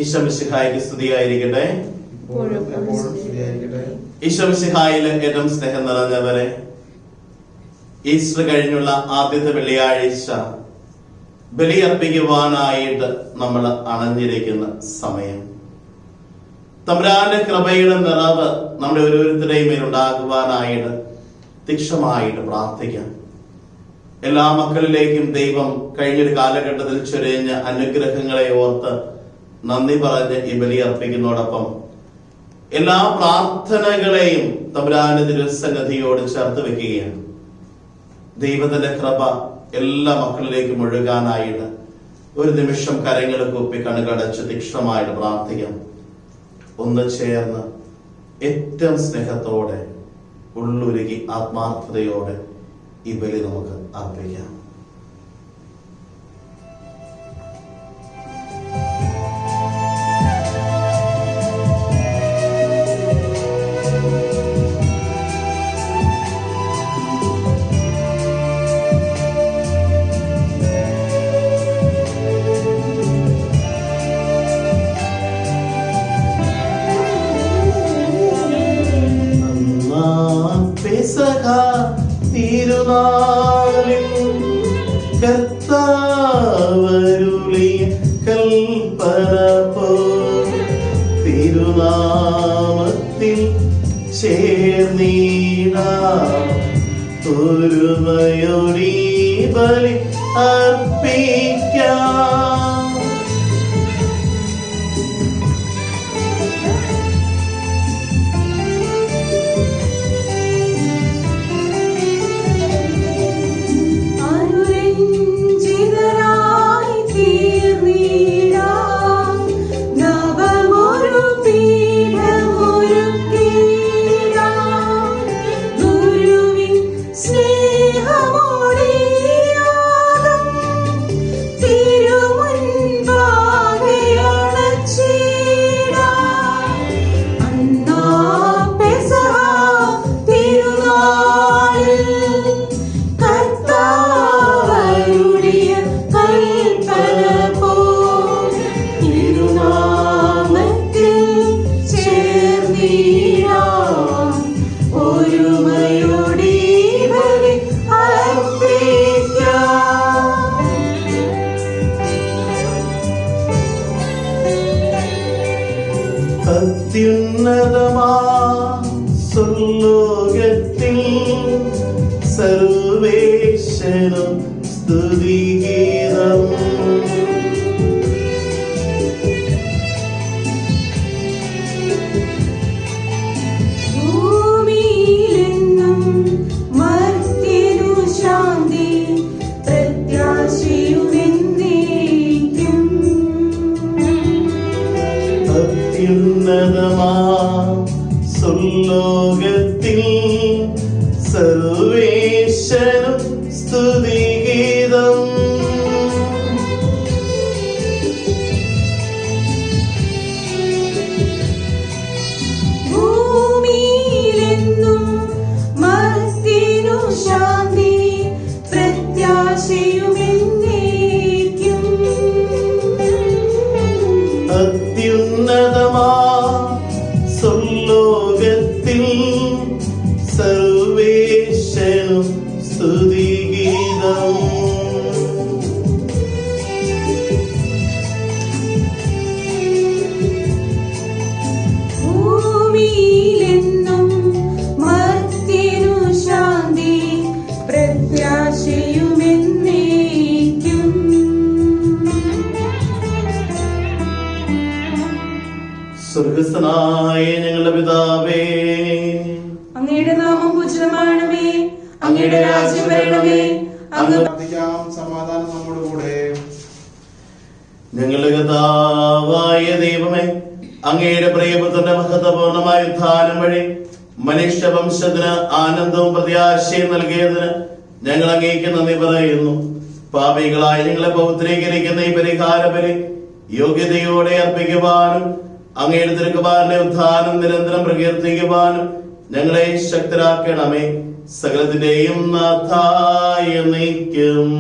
ഈശോ മിശിഹായ്ക്ക് സ്തുതിയായിരിക്കട്ടെ. ഈശോ മിശിഹായിൽ ഏറ്റവും സ്നേഹം നിറഞ്ഞവരെ, ഈസ്റ്റർ കഴിഞ്ഞുള്ള ആദ്യത്തെ വെള്ളിയാഴ്ച ബലിയർപ്പിക്കുവാനായിട്ട് നമ്മൾ അണഞ്ഞിരിക്കുന്ന സമയം. തമ്പുരാന്റെ കൃപയുടെ നിറവ് നമ്മുടെ ഓരോരുത്തരുടെയും മേൽ ഉണ്ടാകുവാനായിട്ട് തീക്ഷണമായിട്ട് പ്രാർത്ഥിക്കാം. എല്ലാ മക്കളിലേക്കും ദൈവം കഴിഞ്ഞൊരു കാലഘട്ടത്തിൽ ചൊരിഞ്ഞ അനുഗ്രഹങ്ങളെ ഓർത്ത് നന്ദി പറഞ്ഞ് ഈ ബലിയർപ്പിക്കുന്നതോടൊപ്പം എല്ലാ പ്രാർത്ഥനകളെയും തമ്പുരാന്റെ തിരുസന്നിധിയോട് ചേർത്ത് വെക്കുകയാണ്. ദൈവത്തിന്റെ കൃപ എല്ലാ മക്കളിലേക്കും ഒഴുകാനായിട്ട് ഒരു നിമിഷം കരങ്ങൾ കൂപ്പി കണ്ണുകടച്ച് തീക്ഷണമായിട്ട് പ്രാർത്ഥിക്കാം. ഒന്ന് ചേർന്ന് ഏറ്റവും സ്നേഹത്തോടെ ഉള്ളുരുകി ആത്മാർത്ഥതയോടെ ഈ ബലി നമുക്ക് അർപ്പിക്കാം. തിരുനാളിൽ കർത്താവരുളിയ കൽപ്പന പോൽ തിരുനാമത്തിൽ ചേർന്നിടാം. ഒരുമയോടെ ബലി അർപ്പിക്കാം. അത്യുന്നതമാ സ്വർലോകത്തിൽ സർവേശ്വരം സ്തുതിഗീതം. ഭൂമിയിലെങ്ങും മർത്യനു ശാന്തി പ്രത്യാശയുമെന്നേക്കും. അത്യുന്നതമാ സ്വർലോകത്തിൽ സർവേശ്വരം സ്തുതിഗീതം. ഭൂമിയിലെങ്ങും മർത്യനു ശാന്തി പ്രത്യാശയുമെന്നേക്കും. അത്യുന്നതമാ സ്വർലോകത്തിൽ സർവേശ്വരം സ്തുതിഗീതം. ഭൂമിയിലെങ്ങും മർത്യനു ശാന്തി പ്രത്യാശയുമെന്നേക്കും. സ്വർഗസ്ഥനായ ഞങ്ങളുടെ പിതാവേ, അങ്ങയുടെ നാമം പൂജിതമാകണമേ. അങ്ങയുടെ രാജ്യം വരണമേ. അങ്ങ് സമാധാനം നമ്മുടെ കൂടെ. ഞങ്ങളുടെ കർത്താവായ ദൈവമേ, അങ്ങയുടെ പ്രിയപുത്രന്റെ മഹത്വപൂർണമായ ഉത്ഥാനം വഴി മനുഷ്യവംശത്തിന് ആനന്ദവും പ്രത്യാശയും നൽകിയതിന് ഞങ്ങൾ അങ്ങേക്ക് നന്ദി പറയുന്നു. പാപികളായി ഞങ്ങളെ പൗത്രീകരിക്കുന്ന ഈ പരിഹാര ബലി യോഗ്യതയോടെ അർപ്പിക്കുവാനും അങ്ങയുടെ തിരുക്കുമാരന്റെ ഉത്ഥാനം നിരന്തരം പ്രകീർത്തിക്കുവാനും ഞങ്ങളെ ശക്തരാക്കണമേ. സകലത്തിന്റെയും നാഥായ നീക്കും.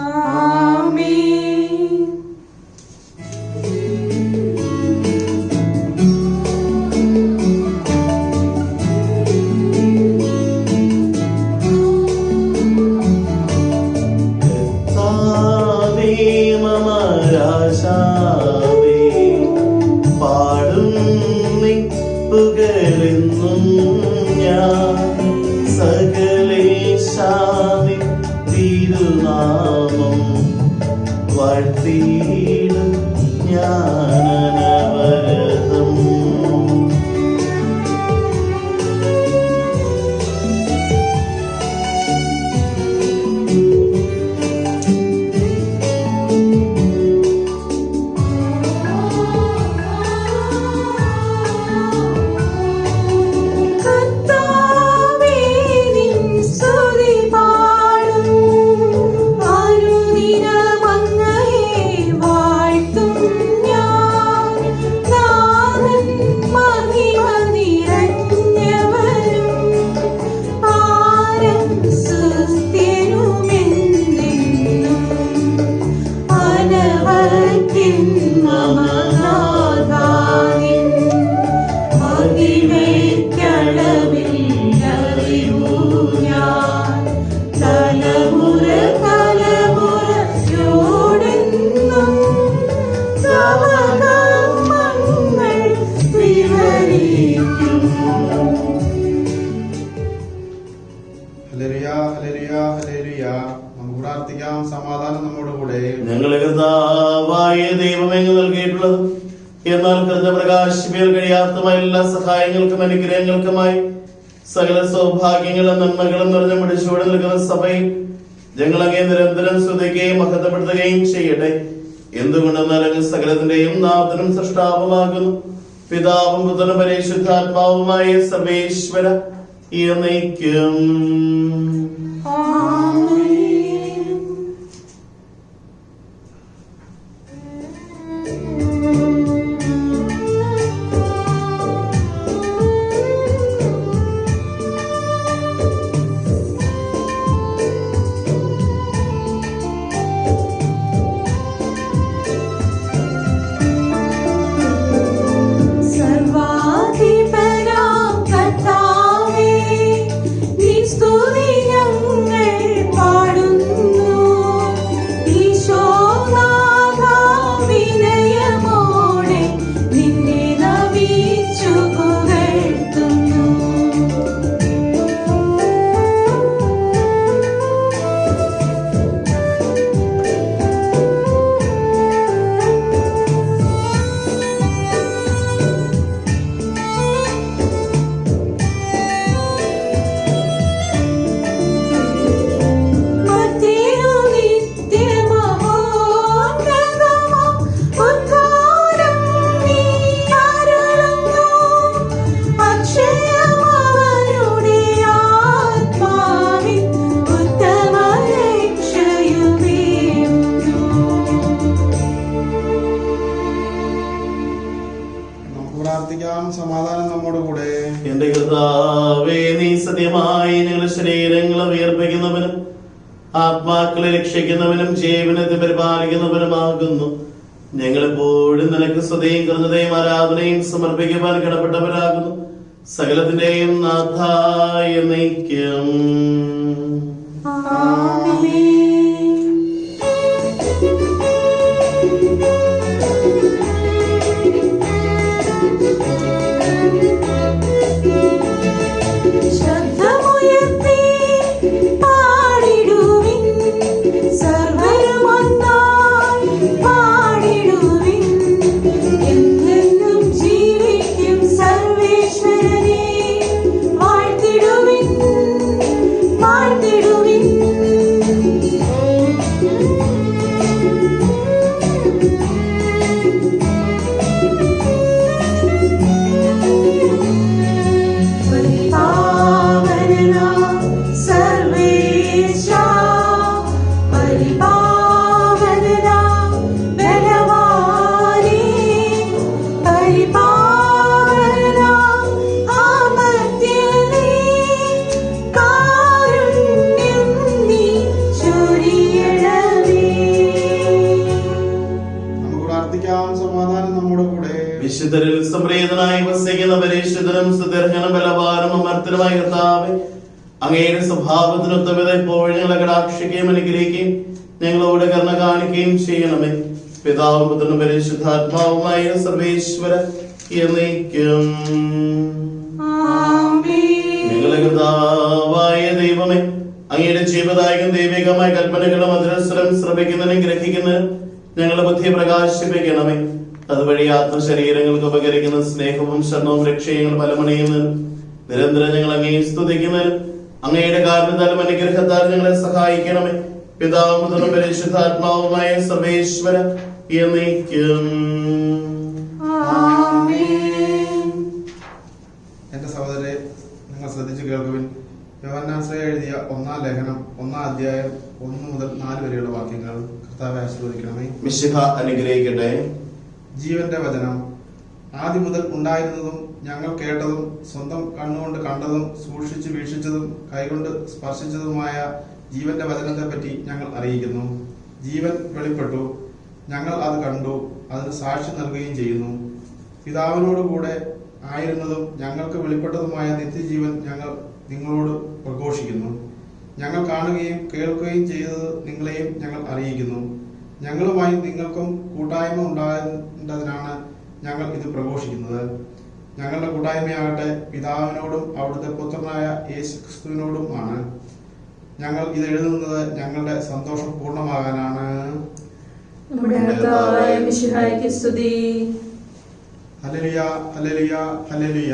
ആമേൻ. സകലേശാനി തിരുനാമം വാഴ്ത്തിയിടും ജ്ഞാനവരതം. Hallelujah, hallelujah, hallelujah. നമുക്ക് പ്രാർത്ഥിക്കാം. സമാധാനം നമ്മോട് കൂടെ. ഞങ്ങളെ കർത്താവായ ദൈവമേ നൽകിയിട്ടുള്ളത് എന്നാൽ കൃത പ്രകാശിപ്പിക്കാൻ കഴിയാത്തമായ എല്ലാ സഹായങ്ങൾക്കും അനുഗ്രഹങ്ങൾക്കുമായി സകല സൗഭാഗ്യങ്ങളും നന്മകളും നിറഞ്ഞ മുടിച്ചോടെ നിൽക്കുന്ന സഭയിൽ ഞങ്ങൾ അങ്ങേ നിരന്തരം സ്തുതിക്കുകയും മഹത്വപ്പെടുത്തുകയും ചെയ്യട്ടെ. എന്തുകൊണ്ടെന്നാൽ അങ്ങ് സകലത്തിന്റെയും നാഥനും സൃഷ്ടാവുമാകുന്നു. പിതാവും പുത്രനും പരിശുദ്ധാത്മാവുമായ സർവേശ്വര എന്നേക്കും. സമാധാനം നമ്മോട് കൂടെ. എന്റെ കർത്താവേ, നീ സത്യമായി ഞങ്ങളുടെ ശരീരങ്ങളെ ഉയർപ്പിക്കുന്നവനും ആത്മാക്കളെ രക്ഷിക്കുന്നവനും ജീവനത്തെ പരിപാലിക്കുന്നവനുമാകുന്നു. ഞങ്ങളെപ്പോഴും നിനക്ക് സ്തുതിയും കൃതയും ആരാധനയും സമർപ്പിക്കുവാൻ കടപ്പെട്ടവരാകുന്നു. സകലത്തിന്റെയും നാഥായ എന്നേക്കും. വിശുദ്ധരിൽ സംപ്രീതനായി വസിക്കുന്ന പരിശുദ്ധനും സുദീർഘനും ബലവാനും അമർത്തനുമായ കർത്താവേ, അങ്ങയുടെ സ്വഭാവത്തിനൊത്തവിധ എപ്പോഴും ഞങ്ങളെ കടാക്ഷിക്കുകയും അനുഗ്രഹിക്കുകയും ഞങ്ങളോട് കരുണ കാണിക്കുകയും ചെയ്യണമേ. പിതാവും പുത്രനും പരിശുദ്ധാത്മാവുമായ സർവേശ്വര എന്നേക്കും. ആമേൻ. ഞങ്ങളെ ജീവദായകം ദൈവികമായ കൽപ്പനകളും മധുരസ്വരം ശ്രമിക്കുന്നതിനും ഗ്രഹിക്കുന്നതിനും ഞങ്ങളുടെ ബുദ്ധിയെ പ്രകാശിപ്പിക്കണമേ. അതുവഴി ആത്മശരീരങ്ങൾക്ക് ഉപകരിക്കുന്ന സ്നേഹവും ശരണവും രക്ഷയും ഫലമണിയുന്നതിനും നിരന്തരം ഞങ്ങൾ അങ്ങയെ സ്തുതിക്കുന്നതിനും അങ്ങയുടെ കാരണത്താലും അനുഗ്രഹത്താൽ ഞങ്ങളെ സഹായിക്കണമേ. പിതാവും പുത്രനും പരിശുദ്ധാത്മാവുമായ സർവേശ്വര എന്നേക്കും. എന്റെ സഹോദരരെ, നിങ്ങൾ ശ്രദ്ധിച്ചു കേൾക്കുവിൻ. യോഹന്നാൻശ്ലേയ എഴുതിയ 1-ാം ലേഖനം 1-ാം അധ്യായം 1 മുതൽ 4 വരെയുള്ള വാക്യങ്ങൾ കർത്താവെ ആശീർവദിക്കണമേ. മിശിഹ അനുഗ്രഹിക്കട്ടെ. ജീവന്റെ വചനം. ആദ്യം മുതൽ ഉണ്ടായിരുന്നതും ഞങ്ങൾ കേട്ടതും സ്വന്തം കണ്ണുകൊണ്ട് കണ്ടതും സൂക്ഷിച്ചു വീക്ഷിച്ചതും കൈകൊണ്ട് സ്പർശിച്ചതുമായ ജീവന്റെ വചനത്തെ പറ്റി ഞങ്ങൾ അറിയിക്കുന്നു. ജീവൻ വെളിപ്പെട്ടു, ഞങ്ങൾ അത് കണ്ടു, അതിന് സാക്ഷി നൽകുകയും ചെയ്യുന്നു. പിതാവിനോടുകൂടെ ആയിരുന്നതും ഞങ്ങൾക്ക് വെളിപ്പെട്ടതുമായ നിത്യജീവൻ ഞങ്ങൾ നിങ്ങളോട് പ്രഘോഷിക്കുന്നു. ഞങ്ങൾ കാണുകയും കേൾക്കുകയും ചെയ്തത് നിങ്ങളെയും ഞങ്ങൾ അറിയിക്കുന്നു. ഞങ്ങളുമായി നിങ്ങൾക്കും കൂട്ടായ്മ ഉണ്ടാകേണ്ടതിനാണ് ഞങ്ങൾ ഇത് പ്രഘോഷിക്കുന്നത്. ഞങ്ങളുടെ കൂട്ടായ്മയാകട്ടെ പിതാവിനോടും അവിടുത്തെ പുത്രനായ യേശുക്രിസ്തുവിനോടും ആണ്. ഞങ്ങൾ ഇത് എഴുതുന്നത് ഞങ്ങളുടെ സന്തോഷം പൂർണ്ണമാകാനാണ്. Hallelujah, hallelujah, hallelujah.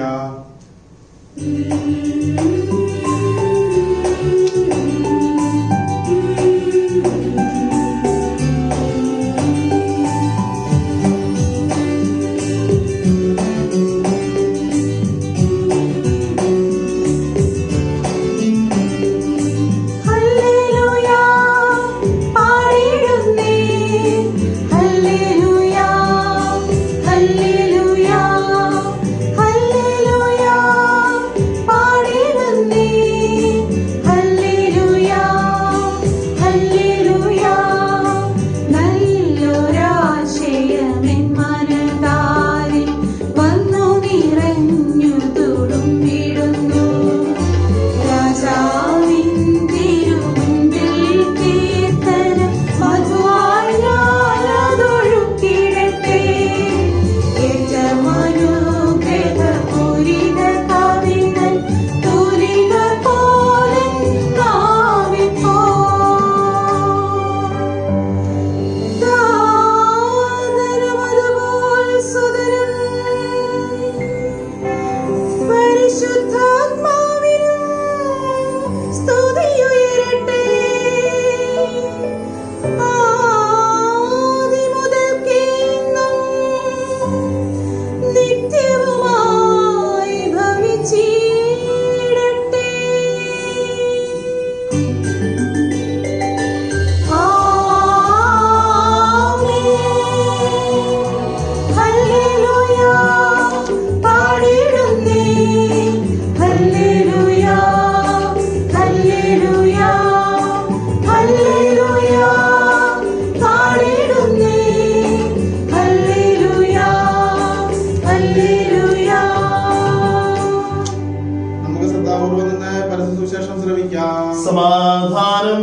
സമാധാനം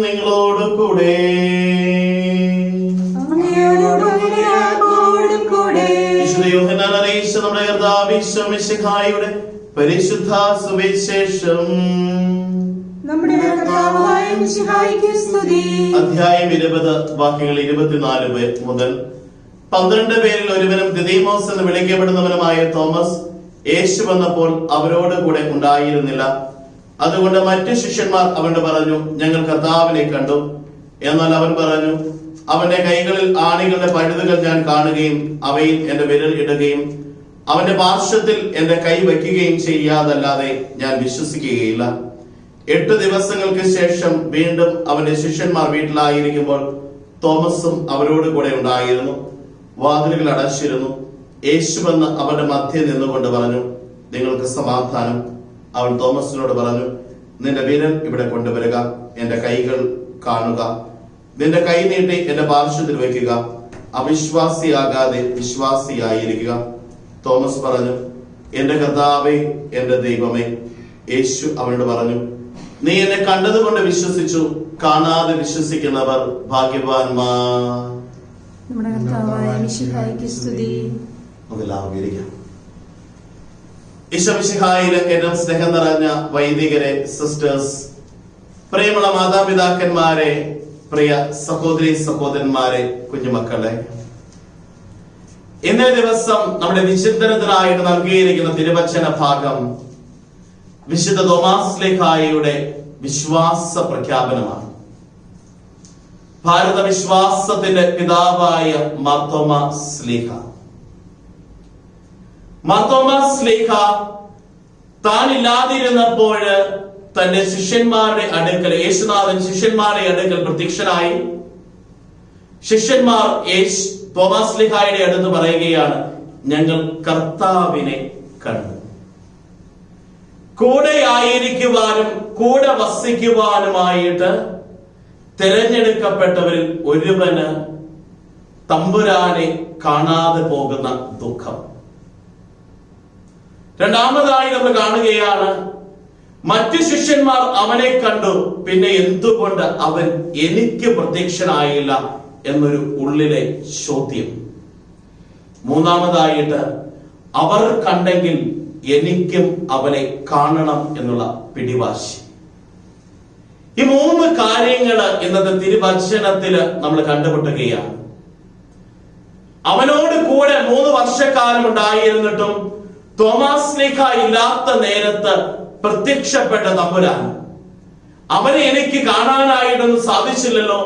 നിങ്ങളോട് കൂടെ. വിശുദ്ധ യോഹന്നാൻ അറിയിച്ച നമ്മുടെ കർത്താവ് ഈശോ മിശിഹായുടെ പരിശുദ്ധ സുവിശേഷം. അധ്യായം 20 വാക്യങ്ങൾ 24 മുതൽ. 12 പേരിൽ ഒരുവനും ദിദിമോസ് എന്ന് വിളിക്കപ്പെടുന്നവനുമായ തോമസ് യേശു വന്നപ്പോൾ അവരോട് കൂടെ ഉണ്ടായിരുന്നില്ല. അതുകൊണ്ട് മറ്റു ശിഷ്യന്മാർ അവനോട് പറഞ്ഞു, ഞങ്ങൾ കർത്താവിനെ കണ്ടു. എന്നാൽ അവൻ പറഞ്ഞു, അവന്റെ കൈകളിൽ ആണികളുടെ പഴുതുകൾ ഞാൻ കാണുകയും അവയിൽ എന്റെ വിരൽ ഇടുകയും അവന്റെ പാർശ്വത്തിൽ എന്റെ കൈ വയ്ക്കുകയും ചെയ്യാതല്ലാതെ ഞാൻ വിശ്വസിക്കുകയില്ല. 8 ദിവസങ്ങൾക്ക് ശേഷം വീണ്ടും അവന്റെ ശിഷ്യന്മാർ വീട്ടിലായിരിക്കുമ്പോൾ തോമസും അവരോട് കൂടെ ഉണ്ടായിരുന്നു. വാതിലുകൾ അടച്ചിരുന്നു. യേശു വന്ന് അവരുടെ മധ്യേ നിന്നുകൊണ്ട് പറഞ്ഞു, നിങ്ങൾക്ക് സമാധാനം. അവൻ തോമസിനോട് പറഞ്ഞു, നിന്റെ വിരൽ ഇവിടെ കൊണ്ടുവരിക, എന്റെ കൈകൾ കാണുക. നിന്റെ കൈ നീട്ടി എന്റെ പാർശ്വത്തിൽ വയ്ക്കുക. അവിശ്വാസിയാകാതെ വിശ്വാസിയായിരിക്കുക. തോമസ് പറഞ്ഞു, എന്റെ കർത്താവേ, എന്റെ ദൈവമേ. യേശു അവനോട് പറഞ്ഞു, നീ എന്നെ കണ്ടതുകൊണ്ട് വിശ്വസിച്ചു. കാണാതെ വിശ്വസിക്കുന്നവർ ഭാഗ്യവാന്മാർ. ഈശോ മിശിഹായിലെ ഏറ്റവും സ്നേഹം നിറഞ്ഞ വൈദികരെ, സിസ്റ്റേഴ്സ്, പ്രിയമുള്ള മാതാപിതാക്കന്മാരെ, പ്രിയ സഹോദരി സഹോദരന്മാരെ, കുഞ്ഞുമക്കളെ, ഇന്നേ ദിവസം നമ്മുടെ വിചിന്തനത്തിനായിട്ട് നൽകിയിരിക്കുന്ന തിരുവചന ഭാഗം വിശുദ്ധ തോമാസ് ശ്ലീഹായുടെ വിശ്വാസ പ്രഖ്യാപനമാണ്. ഭാരത വിശ്വാസത്തിന്റെ പിതാവായ മാർത്തോമാ ശ്ലീഹ. മാർത്തോമാ ശ്ലീഹ താൻ ഇല്ലാതിരുന്നപ്പോൾ തന്റെ ശിഷ്യന്മാരുടെ അടുക്കൽ, യേശുനാഥൻ ശിഷ്യന്മാരുടെ അടുക്കൽ പ്രത്യക്ഷനായി. ശിഷ്യന്മാർ തോമാസ് ശ്ലീഹായുടെ അടുത്ത് പറയുകയാണ്, ഞങ്ങൾ കർത്താവിനെ കണ്ടു. കൂടെ ആയിരിക്കുവാനും കൂടെ വസിക്കുവാനുമായിട്ട് തിരഞ്ഞെടുക്കപ്പെട്ടവരിൽ ഒരുവന് തമ്പുരാനെ കാണാതെ പോകുന്ന ദുഃഖം. രണ്ടാമതായി നമ്മൾ കാണുകയാണ്, മറ്റു ശിഷ്യന്മാർ അവനെ കണ്ടു, പിന്നെ എന്തുകൊണ്ട് അവൻ എനിക്ക് പ്രത്യക്ഷനായില്ല എന്നൊരു ഉള്ളിലെ ചോദ്യം. മൂന്നാമതായിട്ട്, അവർ കണ്ടെങ്കിൽ എനിക്കും അവനെ കാണണം എന്നുള്ള പിടിവാശി. ഈ മൂന്ന് കാര്യങ്ങള് ഇന്നത്തെ തിരുവചനത്തില് നമ്മൾ കണ്ടുമുട്ടുകയാണ്. അവനോട് കൂടെ 3 വർഷക്കാലം ഉണ്ടായിരുന്നിട്ടും തോമാസ് ശ്ലീഹ ഇല്ലാത്ത നേരത്ത് പ്രത്യക്ഷപ്പെട്ട തമ്പുരാൻ, അവനെ എനിക്ക് കാണാനായിട്ടൊന്നും സാധിച്ചില്ലല്ലോ,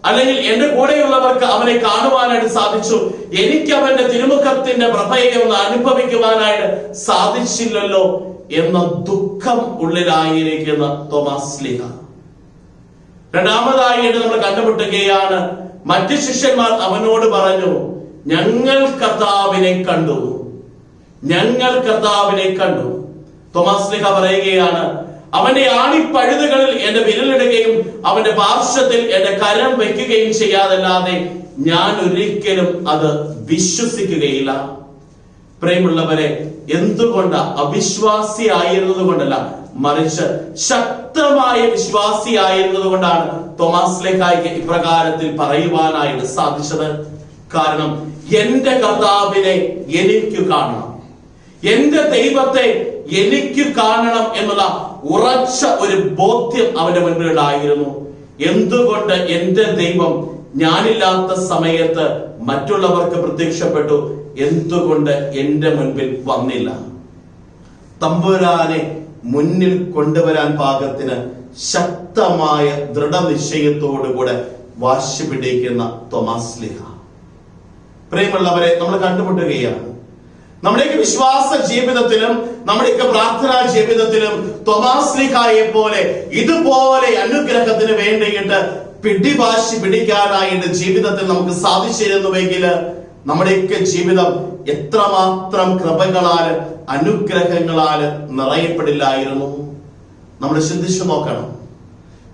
അല്ലെങ്കിൽ എന്റെ കൂടെയുള്ളവർക്ക് അവനെ കാണുവാനായിട്ട് സാധിച്ചു, എനിക്ക് അവന്റെ തിരുമുഖത്തിന്റെ പ്രഭയെ ഒന്ന് അനുഭവിക്കുവാനായിട്ട് സാധിച്ചില്ലല്ലോ എന്ന ദുഃഖം ഉള്ളിലായിരിക്കുന്ന തോമാസ് ശ്ലീഹ. രണ്ടാമതായിട്ട് നമ്മൾ കണ്ടുമുട്ടുകയാണ്, മറ്റു ശിഷ്യന്മാർ അവനോട് പറഞ്ഞു, ഞങ്ങൾ കർത്താവിനെ കണ്ടു, ഞങ്ങൾ കർത്താവിനെ കണ്ടു. തോമാസ് ശ്ലീഹ പറയുകയാണ്, അവന്റെ ആണിപ്പഴുതുകളിൽ എന്റെ വിരലിടുകയും അവന്റെ പാർശ്വത്തിൽ എന്റെ കരം വയ്ക്കുകയും ചെയ്യാതല്ലാതെ ഞാൻ ഒരിക്കലും അത് വിശ്വസിക്കുകയില്ല. പ്രിയമുള്ളവരെ, എന്തുകൊണ്ട് അവിശ്വാസിയായിരുന്നത് കൊണ്ടല്ല, മറിച്ച് ശക്തമായ വിശ്വാസിയായിരുന്നത് കൊണ്ടാണ് തോമാസ് ശ്ലീഹായ്ക്ക് ഇപ്രകാരത്തിൽ പറയുവാനായിട്ട് സാധിച്ചത്. കാരണം എന്റെ കർത്താവിനെ എനിക്ക് കാണണം, എന്റെ ദൈവത്തെ എനിക്ക് കാണണം എന്നുള്ള ഉറച്ച ഒരു ബോധ്യം അവന്റെ മുൻപിൽ ഉണ്ടായിരുന്നു. എന്തുകൊണ്ട് എന്റെ ദൈവം ഞാനില്ലാത്ത സമയത്ത് മറ്റുള്ളവർക്ക് പ്രത്യക്ഷപ്പെട്ടു, എന്തുകൊണ്ട് എന്റെ മുൻപിൽ വന്നില്ല? തമ്പുരാനെ മുന്നിൽ കൊണ്ടുവരാൻ പാകത്തിന് ശക്തമായ ദൃഢനിശ്ചയത്തോടുകൂടെ വാശി പിടിക്കുന്ന തോമാസ് ശ്ലീഹ. പ്രിയമുള്ളവരെ, നമ്മൾ കണ്ടുമുട്ടുകയാണ്. നമ്മുടെയൊക്കെ വിശ്വാസ ജീവിതത്തിലും നമ്മുടെയൊക്കെ പ്രാർത്ഥനാ ജീവിതത്തിലും തോമാസ് ശ്ലീഹായെ പോലെ ഇതുപോലെ അനുഗ്രഹത്തിന് വേണ്ടിയിട്ട് പിടിവാശി പിടിക്കാനായിട്ട് ജീവിതത്തിൽ നമുക്ക് സാധിച്ചിരുന്നുവെങ്കിൽ നമ്മുടെയൊക്കെ ജീവിതം എത്രമാത്രം കൃപകളാൽ അനുഗ്രഹങ്ങളാൽ നിറയപ്പെടില്ലായിരുന്നു. നമ്മൾ ചിന്തിച്ചു നോക്കണം.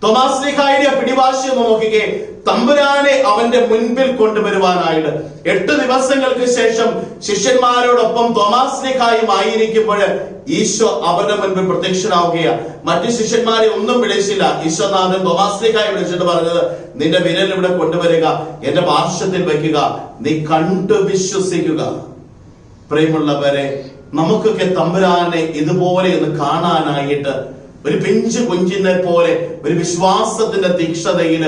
തോമാസ് ശ്ലീഹായുടെ പിടിവാശി ഒന്ന് നോക്കിക്കേ. തമ്പുരാനെ അവന്റെ മുൻപിൽ കൊണ്ടുവരുവാനായിട്ട് 8 ദിവസങ്ങൾക്ക് ശേഷം ശിഷ്യന്മാരോടൊപ്പം തോമാസ് ശ്ലീഹായും ആയിരിക്കുമ്പോൾ ഈശോ അവരുടെ മുൻപിൽ പ്രത്യക്ഷനാവുകയാണ്. മറ്റു ശിഷ്യന്മാരെ ഒന്നും വിളിച്ചില്ല. ഈശോനാഥൻ തോമാസ് ശ്ലീഹായെ വിളിച്ചിട്ട് പറഞ്ഞത്, നിന്റെ വിരൽ ഇവിടെ കൊണ്ടുവരിക, എന്റെ പാർശ്വത്തിൽ വയ്ക്കുക, നീ കണ്ടു വിശ്വസിക്കുക. പ്രിയമുള്ളവരെ, നമുക്കൊക്കെ തമ്പുരാനെ ഇതുപോലെ ഒന്ന് കാണാനായിട്ട് ഒരു പിഞ്ചു കുഞ്ഞിനെ പോലെ ഒരു വിശ്വാസത്തിന്റെ തീക്ഷ്ണതയിൽ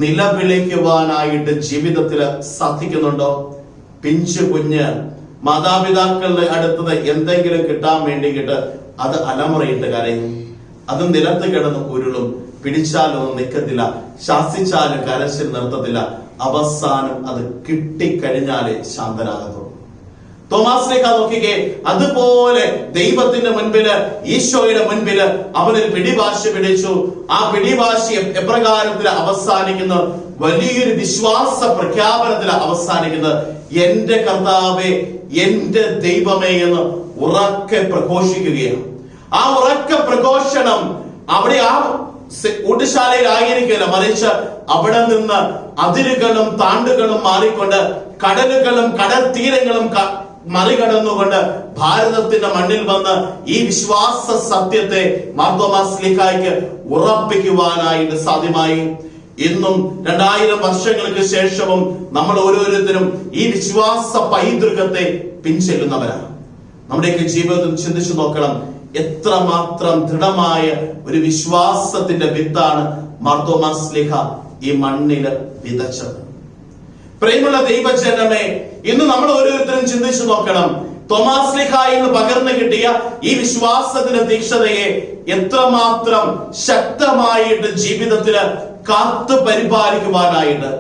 നിലവിളിക്കുവാനായിട്ട് ജീവിതത്തിൽ സാധിക്കുന്നുണ്ടോ? പിഞ്ചു കുഞ്ഞ് മാതാപിതാക്കളുടെ അടുത്തത് എന്തെങ്കിലും കിട്ടാൻ വേണ്ടിയിട്ട് അത് അലമുറയിട്ട് കരയും, അത് നിലത്ത് കിടന്ന് ഉരുളും, പിടിച്ചാലൊന്നും നിൽക്കത്തില്ല, ശാസിച്ചാലും കരച്ചിൽ നിർത്തത്തില്ല, അവസാനം അത് കിട്ടിക്കഴിഞ്ഞാലേ ശാന്തനാകത്തുള്ളൂ. തോമാസ് ശ്ലീഹ നോക്കിക്കേ, അതുപോലെ ദൈവത്തിന്റെ മുൻപില്, ഈശോയുടെ മുൻപില് അവനൊരു പിടിവാശി പിടിച്ചു. ആ പിടിവാശി എപ്രകാരത്തിൽ അവസാനിക്കുന്നു? വലിയൊരു വിശ്വാസ പ്രഖ്യാപനത്തിൽ അവസാനിക്കുന്നത്, എന്റെ കർത്താവേ, എന്റെ ദൈവമേ എന്ന് ഉറക്കെ പ്രഘോഷിക്കുകയാണ്. ആ ഉറക്ക പ്രഘോഷണം അവിടെ ആ ഊട്ടുശാലയിലായിരിക്കില്ല, മറിച്ച് അവിടെ നിന്ന് അതിരുകളും താണ്ടുകളും മാറിക്കൊണ്ട് കടലുകളും കടൽ തീരങ്ങളും മറികടന്നുകൊണ്ട് ഭാരതത്തിന്റെ മണ്ണിൽ വന്ന് ഈ വിശ്വാസ സത്യത്തെ മാർത്തോമാ ശ്ലീഹായ്ക്ക് ഉറപ്പിക്കുവാനായിട്ട് സാധ്യമായി. ഇന്നും 2000 വർഷങ്ങൾക്ക് ശേഷവും നമ്മൾ ഓരോരുത്തരും ഈ വിശ്വാസ പൈതൃകത്തെ പിൻചെല്ലുന്നവരാണ്. നമ്മുടെയൊക്കെ ജീവിതത്തിൽ ചിന്തിച്ചു നോക്കണം. എത്രമാത്രം ദൃഢമായ ഒരു വിശ്വാസത്തിന്റെ വിത്താണ് മാർത്തോമാ ശ്ലീഹ ഈ മണ്ണില് വിതച്ചത്. പ്രിയമുള്ള ദൈവജനമേ, ഇന്ന് നമ്മൾ ഓരോരുത്തരും ചിന്തിച്ചു നോക്കണം, തോമാസ് ശ്ലീഹായിൽ നിന്ന് പകർന്നു കിട്ടിയ ഈ വിശ്വാസത്തിന്റെ തീക്ഷണതയെ എത്രമാത്രം ശക്തമായിട്ട് ജീവിതത്തില് കാത്തു പരിപാലിക്കുവാനായിട്ട്,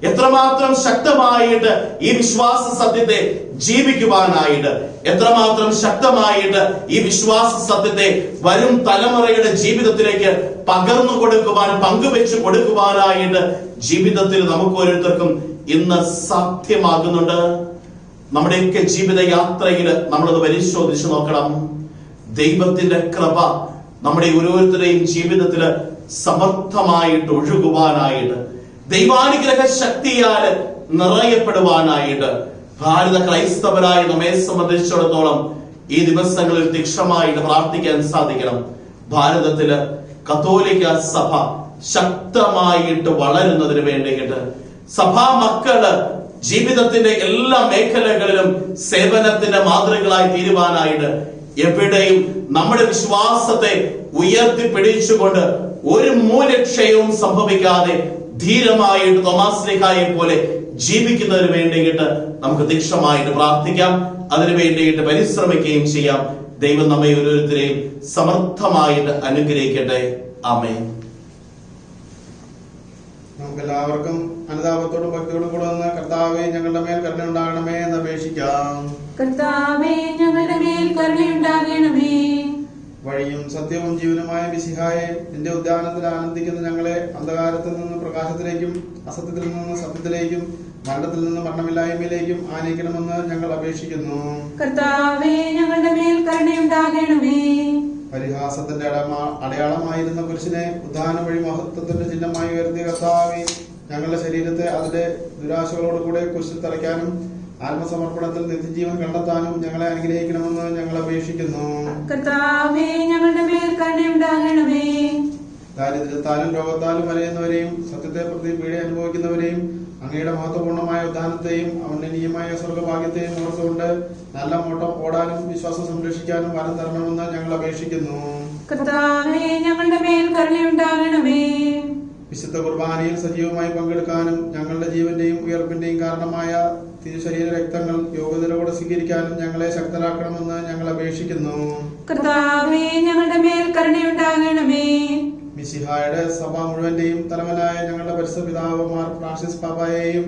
എത്രമാത്രം ശക്തമായിട്ട് ഈ വിശ്വാസ സത്യത്തെ ജീവിക്കുവാനായിട്ട്, എത്രമാത്രം ശക്തമായിട്ട് ഈ വിശ്വാസ സത്യത്തെ വരും തലമുറയുടെ ജീവിതത്തിലേക്ക് പകർന്നു കൊടുക്കുവാൻ, പങ്കുവെച്ചു കൊടുക്കുവാനായിട്ട് ജീവിതത്തിൽ നമുക്ക് ഓരോരുത്തർക്കും ഇന്ന് സാധ്യമാകുന്നുണ്ട്. നമ്മുടെയൊക്കെ ജീവിത യാത്രയിൽ നമ്മളത് പരിശോധിച്ചു നോക്കണം. ദൈവത്തിന്റെ കൃപ നമ്മുടെ ഓരോരുത്തരുടെയും ജീവിതത്തിൽ സമർത്ഥമായിട്ട് ഒഴുകുവാനായിട്ട്, ദൈവാനുഗ്രഹ ശക്തിയാൽ നിറയപ്പെടുവാനായിട്ട് ഭാരത ക്രൈസ്തവരായ നമ്മെ സംബന്ധിച്ചിടത്തോളം ഈ ദിവസങ്ങളിൽ തീക്ഷണമായിട്ട് പ്രാർത്ഥിക്കാൻ സാധിക്കണം. ഭാരതത്തില് കത്തോലിക്ക സഭ ശക്തമായിട്ട് വളരുന്നതിന് വേണ്ടിയിട്ട്, സഭാ മക്കള് ജീവിതത്തിന്റെ എല്ലാ മേഖലകളിലും സേവനത്തിന്റെ മാതൃകളായി തീരുവാനായിട്ട്, എവിടെയും നമ്മുടെ വിശ്വാസത്തെ ഉയർത്തിപ്പിടിച്ചുകൊണ്ട് ഒരു മൂലക്ഷയവും സംഭവിക്കാതെ ധീരമായിട്ട് തോമാസ് ശ്ലീഹായെ പോലെ ജീവിക്കുന്നതിന് വേണ്ടിയിട്ട് നമുക്ക് തീക്ഷണമായിട്ട് പ്രാർത്ഥിക്കാം. അതിനു വേണ്ടിയിട്ട് പരിശ്രമിക്കുകയും ചെയ്യാം. ദൈവം നമ്മെ ഓരോരുത്തരെയും സമർത്ഥമായിട്ട് അനുഗ്രഹിക്കട്ടെ. ആമേൻ. നമുക്ക് എല്ലാവർക്കും അനുതാപത്തോടും ഭക്തിയോടും കൂടെ വന്ന് കർത്താവേ ഞങ്ങളുടെ മേൽ കരുണയുണ്ടാകണമേ എന്ന് അപേക്ഷിക്കാം. കർത്താവേ ഞങ്ങളുടെ മേൽ കരുണയുണ്ടാകണമേ. വഴിയും സത്യവും ജീവനുമായ മിശിഹായെ, നിന്റെ ഉദ്യാനത്തിൽ ആനന്ദിക്കുന്ന ഞങ്ങളെ അന്ധകാരത്തിൽ നിന്ന് പ്രകാശത്തിലേക്കും അസത്യത്തിൽ നിന്ന് സത്യത്തിലേക്കും മരണത്തിൽ നിന്ന് മരണമില്ലായ്മയിലേക്കും ആനയിക്കണമെന്ന് ഞങ്ങൾ അപേക്ഷിക്കുന്നു. കർത്താവേ ഞങ്ങളുടെ മേൽ കരുണയുണ്ടാകണമേ. പരിഹാസത്തിന്റെ അടയാളമായിരുന്ന പുരുഷനെ ഉദ്ധാന വഴി മഹത്വത്തിന്റെ ചിഹ്നമായി ഉയർത്തിയ കർത്താവേ, ഞങ്ങളുടെ ശരീരത്തെ അതിന്റെ ദുരാശകളോടുകൂടെ കുരിശിൽ തറയ്ക്കാനും ആത്മസമർപ്പണത്തിൽ നിത്യജീവൻ കണ്ടെത്താനും ഞങ്ങളെ അനുഗ്രഹിക്കണമെന്ന് ഞങ്ങൾ അപേക്ഷിക്കുന്നു. കർത്താവേ ഞങ്ങളുടെ മേൽ കരുണയുണ്ടാകണമേ. ദാരിദ്ര്യത്താലും രോഗത്താലും വലയുന്നവരെയും സത്യത്തെ പ്രതി പീഡ അനുഭവിക്കുന്നവരെയും അങ്ങയുടെ മഹത്വപൂർണമായ ഉദ്ധാനത്തെയും അവനീയമായ സ്വർഗഭാഗ്യത്തെയും ഓർത്തുകൊണ്ട് നല്ല മോട്ടം ഓടാനും വിശ്വാസം സംരക്ഷിക്കാനും വരം തരണമെന്ന് ഞങ്ങൾ അപേക്ഷിക്കുന്നു. കർത്താവേ ഞങ്ങളുടെ മേൽ കരുണയുണ്ടാകണമേ. വിശുദ്ധ കുർബാനയിൽ സജീവമായി പങ്കെടുക്കാനും ഞങ്ങളുടെ ജീവന്റെയും ഉയർപ്പിന്റെയും കാരണമായ തിരുശരീര രക്തങ്ങൾ യോഗ്യതയോടെ സ്വീകരിക്കാനും ഞങ്ങളെ ശക്തരാക്കണമെന്ന് ഞങ്ങൾ അപേക്ഷിക്കുന്നു. കർത്താവേ ഞങ്ങളുടെ മേൽ കരുണയുണ്ടാകണമേ. മിശിഹായുടെ സഭ മുഴുവന്റെയും തലവനായ ഞങ്ങളുടെ പരിശുദ്ധ പിതാവ് മാർ ഫ്രാൻസിസ് പാപ്പായെയും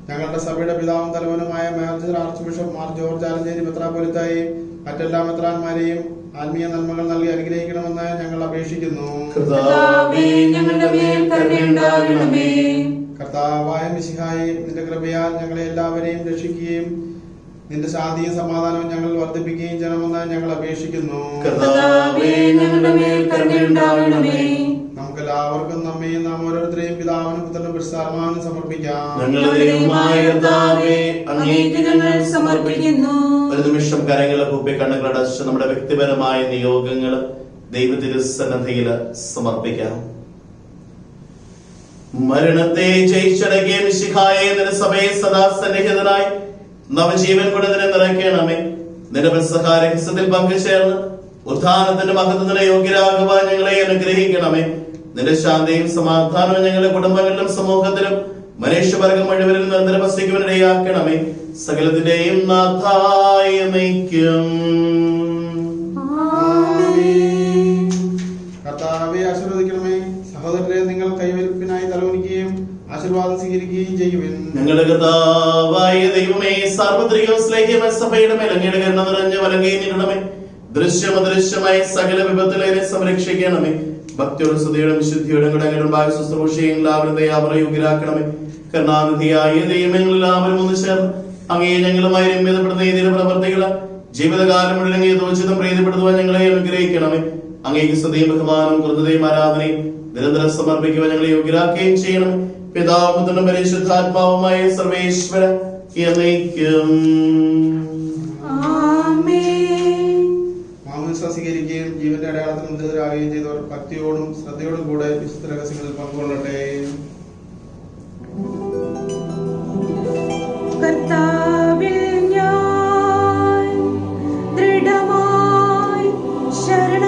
ഞങ്ങളുടെ സഭയുടെ പിതാവും തലവനുമായ major archbishop Mar George Alencherry മെത്രാപ്പൊലീത്തയെയും മറ്റെല്ലാ മെത്രാന്മാരെയും ആത്മീയ നന്മകൾ നൽകി അനുഗ്രഹിക്കണമെന്ന് ഞങ്ങൾ അപേക്ഷിക്കുന്നു. കർത്താവേ ഞങ്ങളുടെ മേൽ കരുണയുണ്ടാകണമേ. കർത്താവായ മിശിഹായെ, നിന്റെ കൃപയാൽ ഞങ്ങളെ എല്ലാവരെയും രക്ഷിക്കുകയും നിന്റെ ശാന്തിയും സമാധാനവും ഞങ്ങൾ വർദ്ധിപ്പിക്കുകയും ചെയ്യണമെന്ന് ഞങ്ങൾ അപേക്ഷിക്കുന്നു. കർത്താവേ ഞങ്ങളുടെ മേൽ കരുണയുണ്ടാകണമേ. നമുക്ക് എല്ലാവർക്കും നമ്മയും നാം ഓരോരുത്തരെയും പിതാവിനും പുത്രനും പരിശുദ്ധാത്മാവിനും സമർപ്പിക്കാം. ഞങ്ങളുടെ ദൈവമായ കർത്താവേ, അങ്ങേക്ക് ഞങ്ങൾ സമർപ്പിക്കുന്നു. ഒരു നിമിഷം കരങ്ങളെ കൂപ്പി കണ്ണുകളടച്ച് നമ്മുടെ വ്യക്തിപരമായ നിയോഗങ്ങൾ ദൈവതിരുസന്നിധിയിൽ സമർപ്പിക്കാം. മരണത്തെ ജയിച്ചടക്കിയ മിശിഹായെ, നിന്റെ സഭയെ സദാ സന്നിഹിതനായി നവജീവൻ കൊണ്ട് നിന്നെ നിറയ്ക്കണമേ. നിന്റെ പെസഹാരഹസ്യത്തിൽ പങ്കുചേർന്ന് ഉത്ഥാനത്തിന്റെ മഹത്വത്തിന് യോഗ്യരാകുവാൻ ഞങ്ങളെ അനുഗ്രഹിക്കണമേ. നിന്റെ ശാന്തിയും സമാധാനവും ഞങ്ങളുടെ കുടുംബങ്ങളിലും സമൂഹത്തിലും മനുഷ്യവർഗം മുഴുവനും നിരന്തരം വസിക്കുവാനിടയാക്കണമേ. സകലത്തിന്റെയും നാഥായ നയിക്കും. കർത്താവെ ആശീർവദിക്കണമേ. സഹോദരരെ, നിങ്ങൾ കൈവരിപ്പിനായി തലവനിക്കുകയും ആശീർവാദം സ്വീകരിക്കുകയും ചെയ്യുവിൻ. ഞങ്ങളുടെ കർത്താവായ ദൈവമേ, സാർവത്രിക സ്നേഹമായ സഭയുടെ മേൽ അങ്ങയുടെ കരുണ നിറഞ്ഞ വലങ്കയും നീരണമേ. ദൃശ്യമദൃശ്യമായ സകല വിപത്തിലെ സംരക്ഷിക്കണമേ. ഭക്തിയോടും സ്തുതിയോടും വിശുദ്ധിയോടും കൂടെ അങ്ങയുടെ ഭാഗ്യ ശുശ്രൂഷയും എല്ലാവരും ദയാപരയോഗ്യരാക്കണമേ. കരുണാനിധിയായ ദൈവമേ, എല്ലാവരും ഒന്ന് ചേർന്ന് അങ്ങയെ ഞങ്ങളുമായി രമ്യതപ്പെടുന്ന ഈ പ്രവർത്തികൾ ജീവിതകാലം മുഴുവൻ അങ്ങയെ ദോഷിതം പ്രീതിപ്പെടുത്തുവാൻ ഞങ്ങളെ അനുഗ്രഹിക്കണമേ. അങ്ങേക്ക് സ്തുതിയും ബഹുമാനവും കൃതയും ആരാധനയും നിരന്തരം സമർപ്പിക്കുവാൻ ഞങ്ങളെ യോഗ്യരാക്കുകയും ചെയ്യണം. പിതാവും പുത്രനും പരിശുദ്ധാത്മാവുമായ സർവേശ്വര എന്നേക്കും. മാമോദിസ സ്വീകരിക്കുകയും ജീവന്റെ അടയാളത്തിൽ മുദ്രിതരാകുകയും ചെയ്തവർ ഭക്തിയോടും ശ്രദ്ധയോടും കൂടെ വിശുദ്ധ രഹസ്യങ്ങളിൽ പങ്കുകൊള്ളട്ടെ. കർത്താവിൽ ഞാൻ ദൃഢമായി ശരണം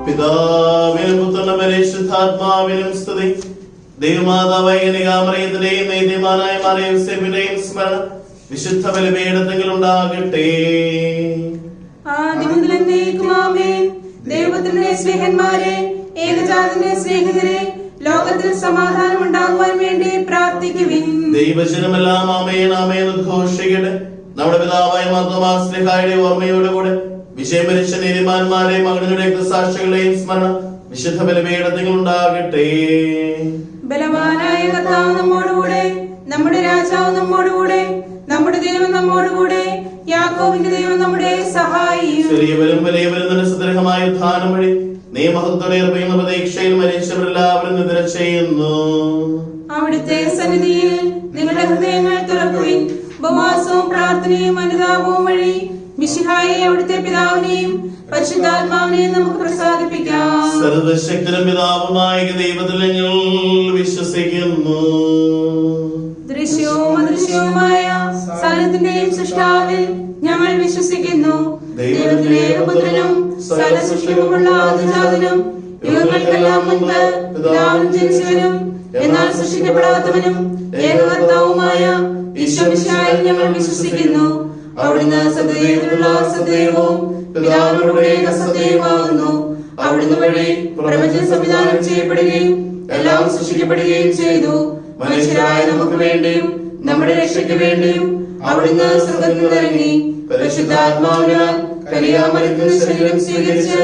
പിതാവിനും പുത്രനും പരിശുദ്ധാത്മാവിനും സ്തുതി. ദൈവമാതാവായ കന്യകാമറിയത്തിന്റെയും നീതിമാനായ മാറിയ യോസേഫിന്റെയും സ്മരണ വിശുദ്ധ ബലിപീഠത്തിൽ ഉണ്ടാകട്ടെ. ആദിമുതൽ എന്നേക്കും ആമേൻ. ദൈവത്തിന്റെ സ്നേഹന്മാരെ, ഏകജാതന്റെ സ്നേഹിതരെ, ലോകത്തിൽ സമാധാനം ഉണ്ടാകുവാൻ വേണ്ടി പ്രാർത്ഥിക്കുവിൻ. ദൈവജനമെല്ലാം ആമേൻ ആമേൻ ഉദ്ഘോഷിക്കട്ടെ. നമ്മുടെ പിതാവായ മാർത്തോമാ ശ്ലീഹായുടെ ഓർമ്മയോടുകൂടെ വിജയം വരിച്ച നീതിമാന്മാരെയും മകളുടെ രക്തസാക്ഷികളെയും സ്മരണ വിശുദ്ധ ബലിപീഠത്തിൽ ഉണ്ടാകട്ടെ. ബലവാനായ കർത്താവ് നമ്മോടുകൂടെ, നമ്മുടെ രാജാവ് നമ്മോടുകൂടെ, നമ്മുടെ ദൈവം നമ്മോടുകൂടെ, യാക്കോബിന്റെ ദൈവം നമ്മുടെ സഹായിയും. ചെറിയവരും വലിയവരും തന്നെ സുദൃഢമായ ഉത്ഥാനം വഴി നിയമഹത്തോടെ ഇറങ്ങുന്ന പ്രതീക്ഷയിൽ മരിച്ചവരെല്ലാവരും നിദ്ര ചെയ്യുന്നു. അവിടുത്തെ സന്നിധിയിൽ നിങ്ങളുടെ ഹൃദയങ്ങൾ തുറക്കുവിൻ. ഉപവാസവും പ്രാർത്ഥനയും അനുതാപവും വഴി മിശിഹായെ അവിടുത്തെ പിതാവിനെയും പരിശുദ്ധാത്മാവിനെയും നമുക്ക് പ്രസാദിപ്പിക്കാം. സർവശക്തനും പിതാവുമായ ദൈവത്തിൽ ഞങ്ങൾ വിശ്വസിക്കുന്നു. ദൃശ്യവും അദൃശ്യവുമായ സകലത്തിന്റെയും സൃഷ്ടാവിൽ ഞങ്ങൾ വിശ്വസിക്കുന്നു. ദൈവത്തിലെ ഏകപുത്രനും സകല സൃഷ്ടിയുമുള്ള ആദിജാതനും യുഗങ്ങൾക്കെല്ലാം മുൻപ് പിതാവിൽ ജനിച്ചവനും എന്നാൽ സൃഷ്ടിക്കപ്പെടാത്തവനും ഏകകർത്താവുമായ ഈശോമിശിഹായിൽ ഞങ്ങൾ വിശ്വസിക്കുന്നു. അവിടുന്ന് സത്യദൈവത്തിലുള്ള സത്യദൈവവും പിതാവിനോട് ഏകസത്യവുമാകുന്നു. അവിടുന്ന് വഴി പ്രപഞ്ചം സംവിധാനം ചെയ്യപ്പെടുകയും എല്ലാം സൃഷ്ടിക്കപ്പെടുകയും ചെയ്തു. മനുഷ്യരായ നമുക്ക് വേണ്ടിയും നമ്മുടെ രക്ഷയ്ക്ക് വേണ്ടിയും അവിടുന്ന് സ്വർഗ്ഗത്തിൽ ഇറങ്ങി പരിശുദ്ധാത്മാവിനാൽ കന്യകാമറിയത്തിൽ ശരീരം സ്വീകരിച്ച്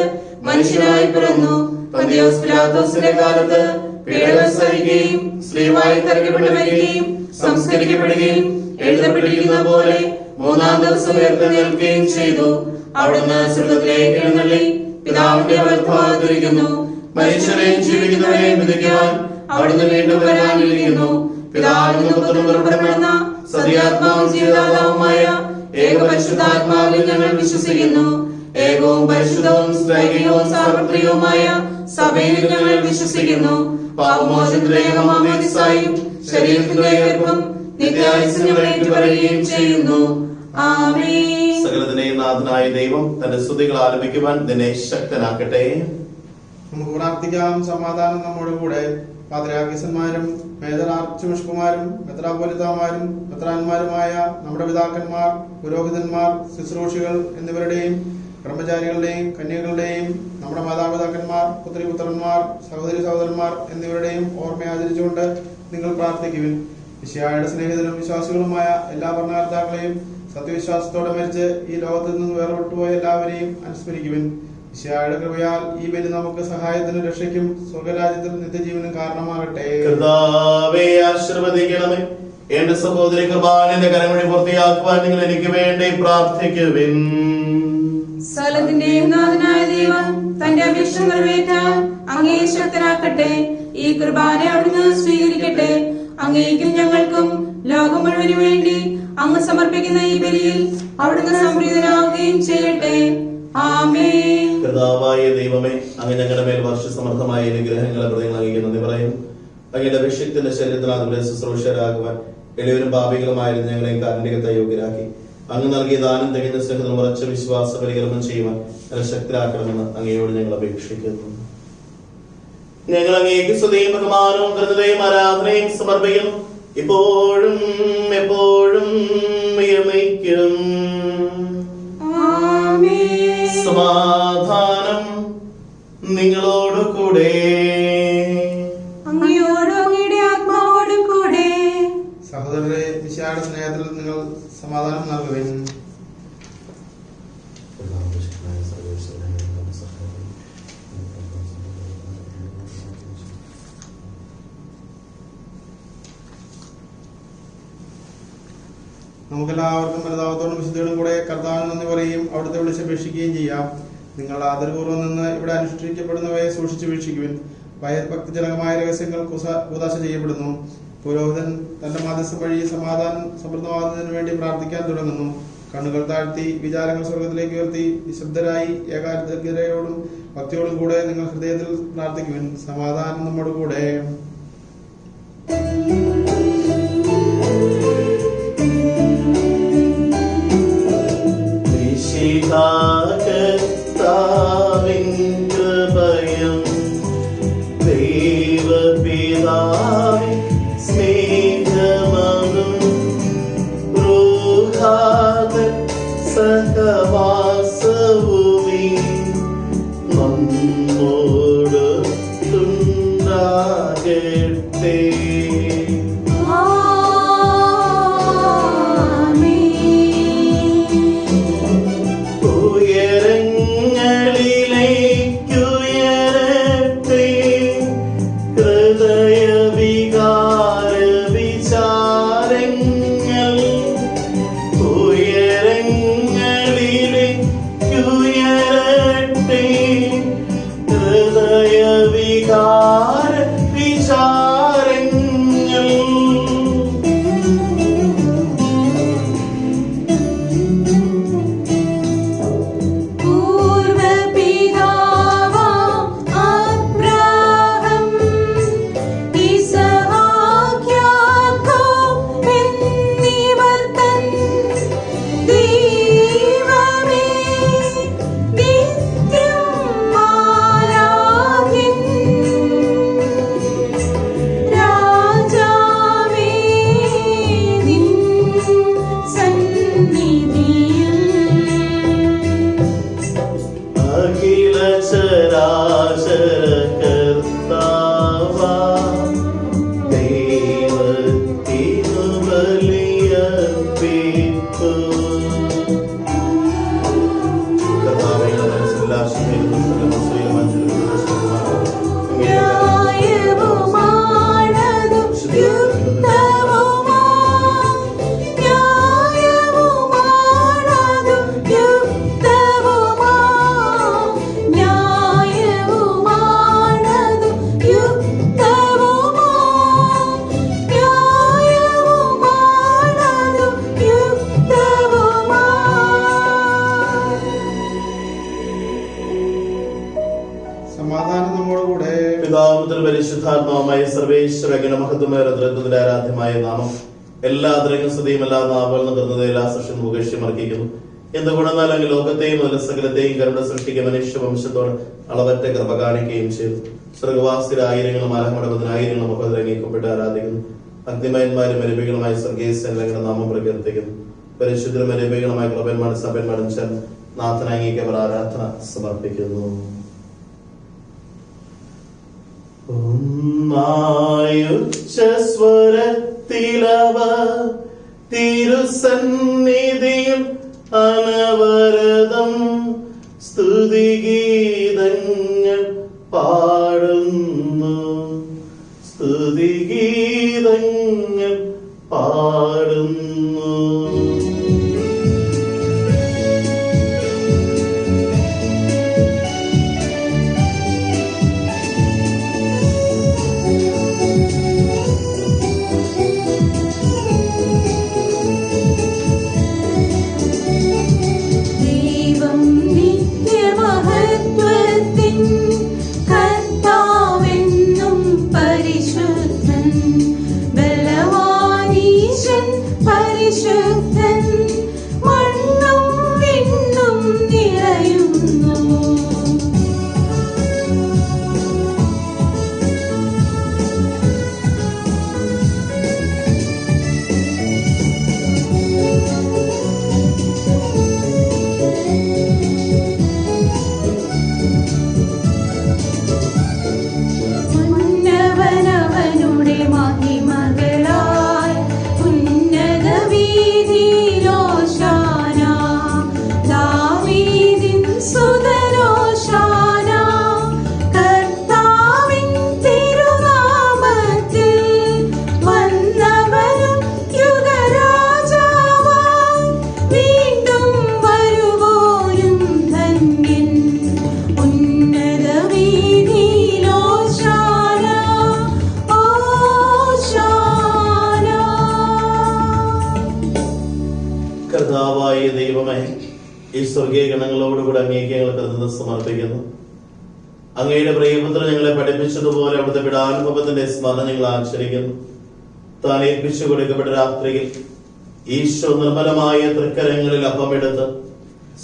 മനുഷ്യനായി പിറന്നു. പന്തിയോസ് പിലാത്തോസിന്റെ കാലത്ത് പീഡകൾ സഹിക്കുകയും സ്ലീവായി തറയ്ക്കപ്പെട്ട് മരിക്കുകയും സംസ്കരിക്കപ്പെടുകയും എഴുതപ്പെട്ടിരിക്കുന്ന പോലെ മൂന്നാം ദിവസം ഉയർത്തെഴുന്നേൽക്കുകയും ചെയ്തു. അവിടുന്ന് സ്വർഗ്ഗത്തിലേക്ക് എഴുന്നള്ളി പിതാവിന്റെ വലത്തുഭാഗത്തിരിക്കുന്നു. മരിച്ചവരെയും ജീവിക്കുന്നവരെയും വിധിക്കുവാൻ അവിടുന്ന് വീണ്ടും വരാനിരിക്കുന്നു. പിതാവിൽ നിന്ന് പുത്രനും പുറപ്പെടുന്ന സത്യാത്മാവും ജീവദാതാവുമായ ഏകപരിശുദ്ധാത്മാവിൽ ഞങ്ങൾ വിശ്വസിക്കുന്നു. ഏകവും പരിശുദ്ധവും സ്ത്രൈകവും സാർവത്രികവുമായ സഭയിൽ ഞങ്ങൾ വിശ്വസിക്കുന്നു. പാപമോചനത്തിന്റെ ഏകമാമോദിസായും ശരീരത്തിന്റെ ഉയർപ്പും നിത്യായുസ്സും ഞങ്ങൾ ഏറ്റുപറയുകയും ചെയ്യുന്നു. ആമേൻ. സകലത്തിന്റെയും നാഥനായ ദൈവം തന്റെ സ്തുതികൾ ആലപിക്കുവാൻ നിന്നെ ശക്തനാക്കട്ടെ. നമുക്ക് പ്രാർത്ഥിക്കാം. സമാധാനം നമ്മോട് കൂടെ. പാത്രിയാർക്കീസന്മാരും മേജർ ആർച്ച് ബിഷപ്പുമാരും മെത്രാപ്പൊലീത്താമാരും മെത്രാന്മാരുമായ നമ്മുടെ പിതാക്കന്മാർ, പുരോഹിതന്മാർ, ശുശ്രൂഷികൾ എന്നിവരുടെയും ബ്രഹ്മചാരികളുടെയും കന്യകളുടെയും നമ്മുടെ മാതാപിതാക്കന്മാർ, പുത്രിപുത്രന്മാർ, സഹോദരി സഹോദരന്മാർ എന്നിവരുടെയും ഓർമ്മ ആചരിച്ചുകൊണ്ട് നിങ്ങൾ പ്രാർത്ഥിക്കുവിൻ. മിശിഹായുടെ സ്നേഹിതരും വിശ്വാസികളുമായ എല്ലാ ഭരണകർത്താക്കളെയും സത്യവിശ്വാസത്തോടെ മരിച്ച് ഈ ലോകത്തിൽ നിന്ന് വേർപെട്ടുപോയ എല്ലാവരെയും അനുസ്മരിക്കുവിൻ. മിശിഹായുടെ കൃപയാൽ ഈ ബലി നമുക്ക് സഹായത്തിനും രക്ഷയ്ക്കും സ്വർഗരാജ്യത്തിൽ നിത്യജീവനും കാരണമാകട്ടെ. കർത്താവേ ആശീർവദിക്കണമേ. എന്റെ സഹോദരി കൃപാനിന്റെ കരമൊഴി പൂർത്തിയാക്കുവാൻ നിങ്ങൾ എനിക്ക് വേണ്ടി പ്രാർത്ഥിക്കുവിൻ. സകലത്തിന്റെയും നാഥനായ ദൈവം തന്റെ അപേക്ഷ നിറവേറ്റാൻ അങ്ങേ ശക്തനാക്കട്ടെ. ഈ കുർബാന അവിടുന്ന് സ്വീകരിക്കട്ടെ. അങ്ങേക്കും ഞങ്ങൾക്കും ലോകം മുഴുവനും വേണ്ടി അങ്ങ് സമർപ്പിക്കുന്ന ഈ ബലിയിൽ അവിടുന്ന് സംപ്രീതനാവുകയും ചെയ്യട്ടെ. ആമേൻ. കർത്താവായ ദൈവമേ, അങ്ങ് ഞങ്ങളുടെ മേൽ വർഷസമർത്ഥമായ അനുഗ്രഹങ്ങളെ പ്രതി അങ്ങേക്ക് നന്ദി പറയും. അങ്ങയുടെ അഭിഷേകത്തിന്റെ ശരീരത്തിൽ അതുപോലെ ശുശ്രൂഷരാകുവാൻ എളിയവരും പാപികളുമായിരുന്നു ഞങ്ങളെ കാരുണ്യകത്തെ യോഗ്യരാക്കി. അങ്ങ് നൽകിയ ദാനം തികഞ്ഞ സ്നേഹത്തിൽ ഉറച്ച വിശ്വാസ പരികർമ്മം ചെയ്യുവാൻ ശക്തരാക്കണമെന്ന് അങ്ങയോട് ഞങ്ങൾ അപേക്ഷിക്കുന്നു. ഞങ്ങൾ അങ്ങേക്ക് സ്തുതിയും ബഹുമാനവും കൃതയും ആരാധനയും സമർപ്പിക്കുന്നു, ഇപ്പോഴും എപ്പോഴും എന്നേക്കും. സമാധാനം നിങ്ങളോട് കൂടെ. അങ്ങയോടും അങ്ങയുടെ ആത്മാവോടും കൂടെ. സഹോദരരെ, മിശിഹായുടെ സ്നേഹത്തിൽ നിങ്ങൾ സമാധാനം നൽകുവിൻ. നമുക്കെല്ലാവർക്കും മനതാവത്തോടും വിശുദ്ധിയോടും കൂടെ കർത്താവിന് നന്ദി പറയുകയും അവിടുത്തെ വിളിച്ചപേക്ഷിക്കുകയും ചെയ്യാം. നിങ്ങൾ ആദരപൂർവ്വം നിന്ന് ഇവിടെ അനുഷ്ഠിക്കപ്പെടുന്നവയെ സൂക്ഷിച്ചു വീക്ഷിക്കുവിൻ. ഭക്തിജനകമായ രഹസ്യങ്ങൾ കൂദാശ ചെയ്യപ്പെടുന്നു. പുരോഹിതൻ തന്റെ മാധ്യസ്ഥം വഴി സമാധാനം സമൃദ്ധമാകുന്നതിന് വേണ്ടി പ്രാർത്ഥിക്കാൻ തുടങ്ങുന്നു. കണ്ണുകൾ താഴ്ത്തി വിചാരങ്ങൾ സ്വർഗത്തിലേക്ക് ഉയർത്തി നിശബ്ദരായി ഏകാഗ്രതയോടും ഭക്തിയോടും കൂടെ നിങ്ങൾ ഹൃദയത്തിൽ പ്രാർത്ഥിക്കുവിൻ. സമാധാനം നമ്മുടെ കൂടെ. കർത്താവിൻ കൃപ നമ്മോടുണ്ടാകട്ടെ. ഉയരങ്ങളിലേക്കുയരട്ടെ ഹൃദയവികാര വിചാരങ്ങൾ. ഉയരങ്ങളിലേക്കുയരട്ടെ ഹൃദയവികാര വിചാരങ്ങൾ. അഖില ചരാചര കർത്താവാ ദൈവത്തിനു ബലിയർപ്പിക്കൂ. കർത്താവേ, ഞങ്ങളുടെ മനസ്സിലുള്ള ആശങ്കയും ദുഃഖവും അസൂയയും വഞ്ചനയും സമാധാനം നമ്മോടുകൂടെ. പിതാവുമുതൽ പരിശുദ്ധാത്മാവുമായ സർവേശ്വരഗണ മഹത്വമേറെത്തിന്റെ ആരാധ്യമായ നാമം എല്ലാ സ്തുതിയും എല്ലാ നാമങ്ങളും നികർന്നത് എല്ലാ സൃഷ്ടി മുഖേഷ്യം അർപ്പിക്കുന്നു. എന്തുകൊണ്ടെന്നാൽ അങ്ങ് ലോകത്തെയും അതിലെ സകലത്തെയും കരുണ സൃഷ്ടിക്കുക മനുഷ്യ വംശത്തോട് അളവറ്റ കൃപ കാണിക്കുകയും ചെയ്തു. സ്വർഗവാസിരായിരങ്ങളും അലഹമടപതിനായിരങ്ങളും മുഖത്തിറങ്ങിക്കപ്പെട്ട് ആരാധിക്കുന്നു. അഗ്നിമയന്മാരും മരപികളുമായ സ്വർഗീയങ്ങളുടെ നാമം പ്രകീർത്തിക്കുന്നു. പരിശുദ്ധരും മരപികളുമായ കൃപന്മാരും സഭന്മാരും ചേർന്ന് നാഥനാംഗീകർ ആരാധന സമർപ്പിക്കുന്നു. സ്വരത്തിലവ തിരുസന്നിധിയിൽ അനവരതം സ്തുതിഗീതങ്ങൾ പാടുന്നു. സ്തുതിഗീതങ്ങൾ പാടുന്നു. കർത്താവായ ദൈവമേ, ഈ സ്വർഗീയ ഗണങ്ങളോടുകൂടെ അങ്ങേക്ക് ഞങ്ങൾ കൃതജ്ഞത സമർപ്പിക്കുന്നു. അങ്ങയുടെ പ്രിയപുത്രൻ ഞങ്ങളെ പഠിപ്പിച്ചതുപോലെ അവിടുത്തെ വിടാനുഭവത്തിന്റെ സ്മരണ ഞങ്ങൾ ആചരിക്കുന്നു. താൻ ഏൽപ്പിച്ചു കൊടുക്കപ്പെട്ട രാത്രിയിൽ ഈശോ നിർമ്മലമായ തൃക്കരങ്ങളിൽ അപ്പമെടുത്ത്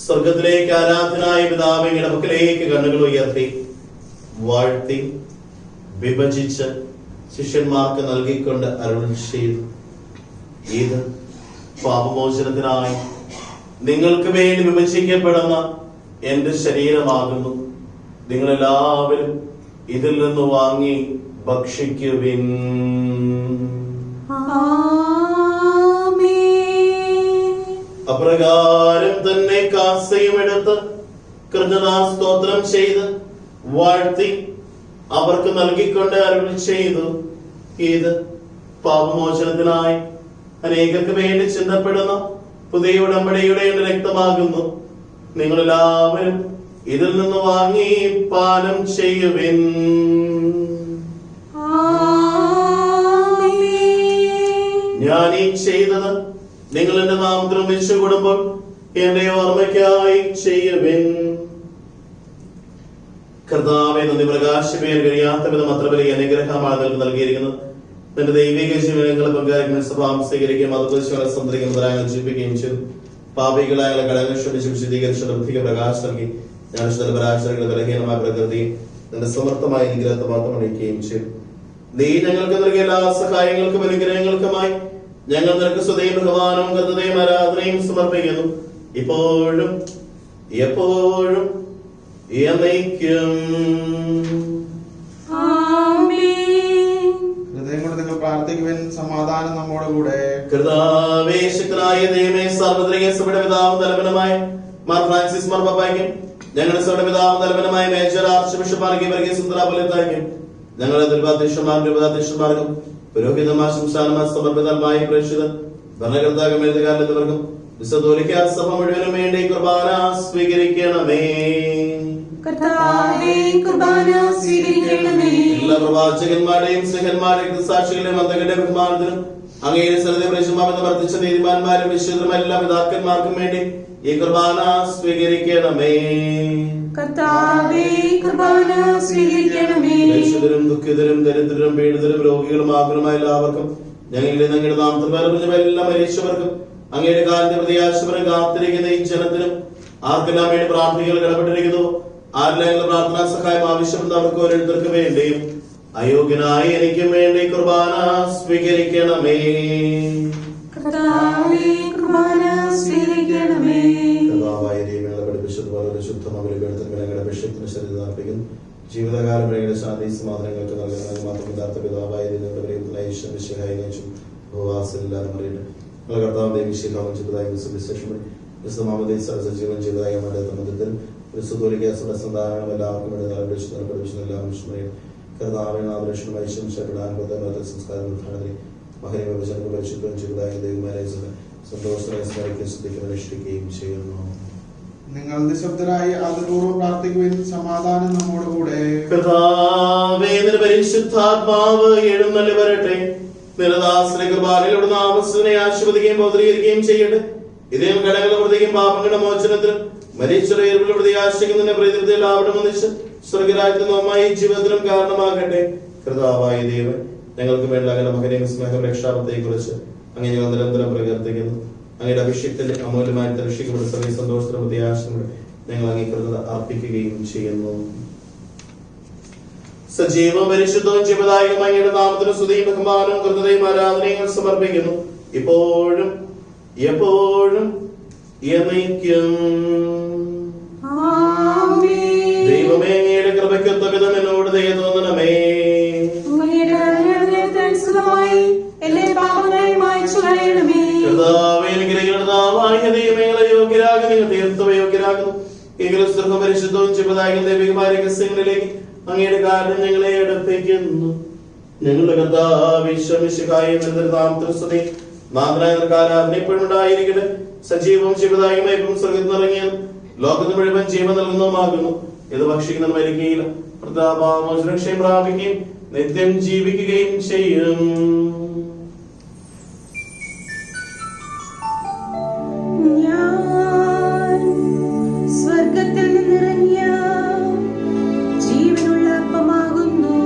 സ്വർഗത്തിലേക്ക് ആരാധനായ പിതാവിന്റെ പക്കലേക്ക് കണ്ണുകൾ ഉയർത്തി വാഴ്ത്തി വിഭജിച്ച് ശിഷ്യന്മാർക്ക് നൽകിക്കൊണ്ട് അരുൾ ചെയ്തു, ഇത് പാപമോചനത്തിനായി നിങ്ങൾക്ക് വേണ്ടി വിഭജിക്കപ്പെടുന്ന എന്റെ ശരീരമാകുന്നു. നിങ്ങളെല്ലാവരും ഇതിൽ നിന്ന് വാങ്ങി ഭക്ഷിക്കുവിൻ. അപ്രകാരം തന്നെ കാസയും എടുത്ത് കൃതജ്ഞതാസ്തോത്രം ചെയ്ത് വാഴ്ത്തി അവർക്ക് നൽകിക്കൊണ്ട് അരുളി ചെയ്തു, ഇത് പാപമോചനത്തിനായി അനേകർക്ക് വേണ്ടി ചിന്തപ്പെടുന്ന പുതിയ ഉടമ്പടിയുടെ രക്തമാകുന്നു. നിങ്ങളെല്ലാവരും ഇതിൽ നിന്ന് വാങ്ങി പാനം ചെയ്യുവിൻ. ഞാൻ ഈ ചെയ്തത് നിങ്ങൾ എന്റെ നാമത്തിൽ ഒന്നിച്ചു കൂടുമ്പോൾ എന്റെ ഓർമ്മയ്ക്കായി ചെയ്യുവിൻ. കർത്താവേ, നന്ദി പ്രകാശിക്കാൻ കഴിയാത്ത വിധം അത്ര വലിയ അനുഗ്രഹമാണ് നിങ്ങൾക്ക് നൽകിയിരിക്കുന്നത്. എന്റെ ദൈവിക ജീവനങ്ങളെ പങ്കാളിക്കുന്ന സ്വഭാവം സ്വീകരിക്കുകയും അതുപോലെ സന്തരിക്കുന്നവരായ ജീവിക്കുകയും ചെയ്തു. പാപികളായ ഘടകങ്ങൾ ക്ഷമിച്ച് വിശദീകരിച്ച ലൗകിക പ്രകാശം നൽകി ഞാൻ പരാശരങ്ങളുടെ ബലഹീനമായ പ്രകൃതി നിന്റെ സമർത്ഥമായ അനുഗ്രഹത്തെ മാത്രം അണിയിക്കുകയും ചെയ്തു. നീ ഞങ്ങൾക്ക് നൽകിയ എല്ലാ സഹായങ്ങൾക്കും അനുഗ്രഹങ്ങൾക്കുമായി ഞങ്ങൾ നിനക്ക് സ്വതയും ബഹുമാനവും കൃതയും ആരാധനയും സമർപ്പിക്കുന്നു, ഇപ്പോഴും എപ്പോഴും എന്നേക്കും. ഹൃദയം കൊണ്ട് നിങ്ങൾ പ്രാർത്ഥിക്കുവിൻ. സമാധാനം നമ്മോട് കൂടെ. കർത്താവേ, ശക്തനായ ദൈവമേ, സാർവത്രിക സഭയുടെ പിതാവും തലവനുമായ മാർ ഫ്രാൻസിസ് മാർ പാപ്പായ്ക്കും ഞങ്ങളുടെ സഭയുടെ പിതാവും തലവനുമായ major archbishop Mar Geevarghese സുന്ദരാപുരത്തായിരിക്കും ഞങ്ങളുടെ ദുർബാധ്യക്ഷന്മാർക്കും പുരോഹിതന്മാർ ശംശാനമാർ സമർപ്പിതമായ പ്രേക്ഷിതർ ഭരണകർത്താക്കൾ എഴുതുകാരെന്നവർക്കും വിശുദ്ധ സഭ മുഴുവനും വേണ്ടി കുർബാന സ്വീകരിക്കണമേ. എല്ലാ പ്രവാചകന്മാരുടെയും സ്നേഹന്മാരുടെയും സാക്ഷികളുടെയും അന്തകളുടെ ബഹുമാനത്തിനും അങ്ങയുടെ സ്ഥലത്തെ പ്രേക്ഷമാമെന്ന് വർദ്ധിച്ച നീതിമാന്മാരും വിശുദ്ധരും എല്ലാ പിതാക്കന്മാർക്കും വേണ്ടി ഈ കുർബാന സ്വീകരിക്കണമേ. രക്ഷിതരും ദുഃഖിതരും ദരിദ്രരും പീഡിതരും രോഗികളും ആകുലമായ എല്ലാവർക്കും ഞങ്ങളുടെ നാമത്തിൽ എല്ലാ മരിച്ചവർക്കും അങ്ങയുടെ കാലത്തെ പ്രത്യാശപരം കാത്തിരിക്കുന്ന ഈ ജനത്തിനും ആർക്കെല്ലാം വേണ്ടി പ്രാർത്ഥനകൾ കടപ്പെട്ടിരിക്കുന്നു, ആരെല്ലാം പ്രാർത്ഥനാ സഹായം ആവശ്യപ്പെടുന്ന അവർക്ക് ഓരോരുത്തർക്ക് വേണ്ടിയും അയോഗ്യനായി എനിക്കും വേണ്ടി കുർബാന സ്വീകരിക്കണമേ. ജീവിതകാലം ശാന്തി സമാധാനങ്ങൾക്ക് നൽകുന്ന മാത്രം യഥാർത്ഥ പിതാവായ ജീവൻ ചെയ്തതായ മണ്ഡലത്തിൽ സന്താനം എല്ലാവർക്കും സംസ്കാരം പരിശുദ്ധം ചെയ്തതായ ദൈവമാരെ സന്തോഷമായി സ്മരിക്കുകയും ശ്രദ്ധിക്കുകയും അനുഷ്ഠിക്കുകയും ചെയ്യുന്നു. നിങ്ങൾ നിശബ്ദരായി ആദരപൂർവ്വം പ്രാർത്ഥിക്കുവിൻ. സമാധാനം നമ്മോട് കൂടെ. കർത്താവേ, നിന്റെ പരിശുദ്ധാത്മാവ് എഴുന്നള്ളി വരട്ടെ. നിരദാസന കൃപാലയുടെ നാമത്തിനെ ആശീർവദിക്കുകയും ബോധീകരിക്കുകയും ചെയ്യട്ടെ. ഇതേ ഘടകങ്ങളുടെ പ്രതിയും പാപങ്ങളുടെ മോചനത്തിനും മരിച്ചവരുടെ പ്രതിയാശിക്കുന്നതിന്റെ പ്രതിനിധിയിൽ അവിടെ ഒന്നിച്ച് സ്വർഗരാജ്യമായി ജീവിതത്തിനും കാരണമാകട്ടെ. കർത്താവായ ദൈവം, ഞങ്ങൾക്ക് വേണ്ട അങ്ങയുടെ മകനെയും സ്നേഹം രക്ഷാപത്തെ കുറിച്ച് അങ്ങ് ഞങ്ങൾ നിരന്തരം പ്രകീർത്തിക്കുന്നു. അങ്ങയുടെ അഭിഷേകത്തിന്റെ അമൂല്യമായ രക്ഷിക്കപ്പെട്ട സർവ്വ സന്തോഷത്തിനും പ്രത്യാശയോടെ ഞങ്ങൾ അംഗീകൃത അർപ്പിക്കുകയും ചെയ്യുന്നു. സജീവവും പരിശുദ്ധവും ജീവദായകവും അങ്ങയുടെ നാമത്തിന് സ്തുതിയും ബഹുമാനവും കൃതയും ആരാധനയും സമർപ്പിക്കുന്നു, ഇപ്പോഴും എപ്പോഴും എന്നേക്കും. ദൈവമേ, അങ്ങയുടെ കൃപയ്ക്കൊത്ത വിധം എന്നോട് ദയ തോന്നണമേ. പരിശുദ്ധവും ചിപതായും ദൈവികമായ രഹസ്യങ്ങളിലേക്ക് അങ്ങയുടെ കാരണം ഞങ്ങളെ അടുപ്പിക്കുന്നു. ഞങ്ങളുടെ നാമത്തിൽ എപ്പോഴും ഉണ്ടായിരിക്കട്ടെ. സജീവവും ശിവദായകമായി സ്വർഗത്തിൽ നിറങ്ങിയ ലോകത്ത് മുഴുവൻ ജീവൻ നൽകുന്നതുമാകുന്നു. ഇത് ഭക്ഷിക്കുന്ന മരിക്കുകയില്ല, പ്രതാപമോചനക്ഷയം പ്രാപിക്കുകയും നിത്യം ജീവിക്കുകയും ചെയ്യും. സ്വർഗത്തിൽ നിന്നിറങ്ങിയ ജീവനുള്ള അപ്പമാകുന്നു.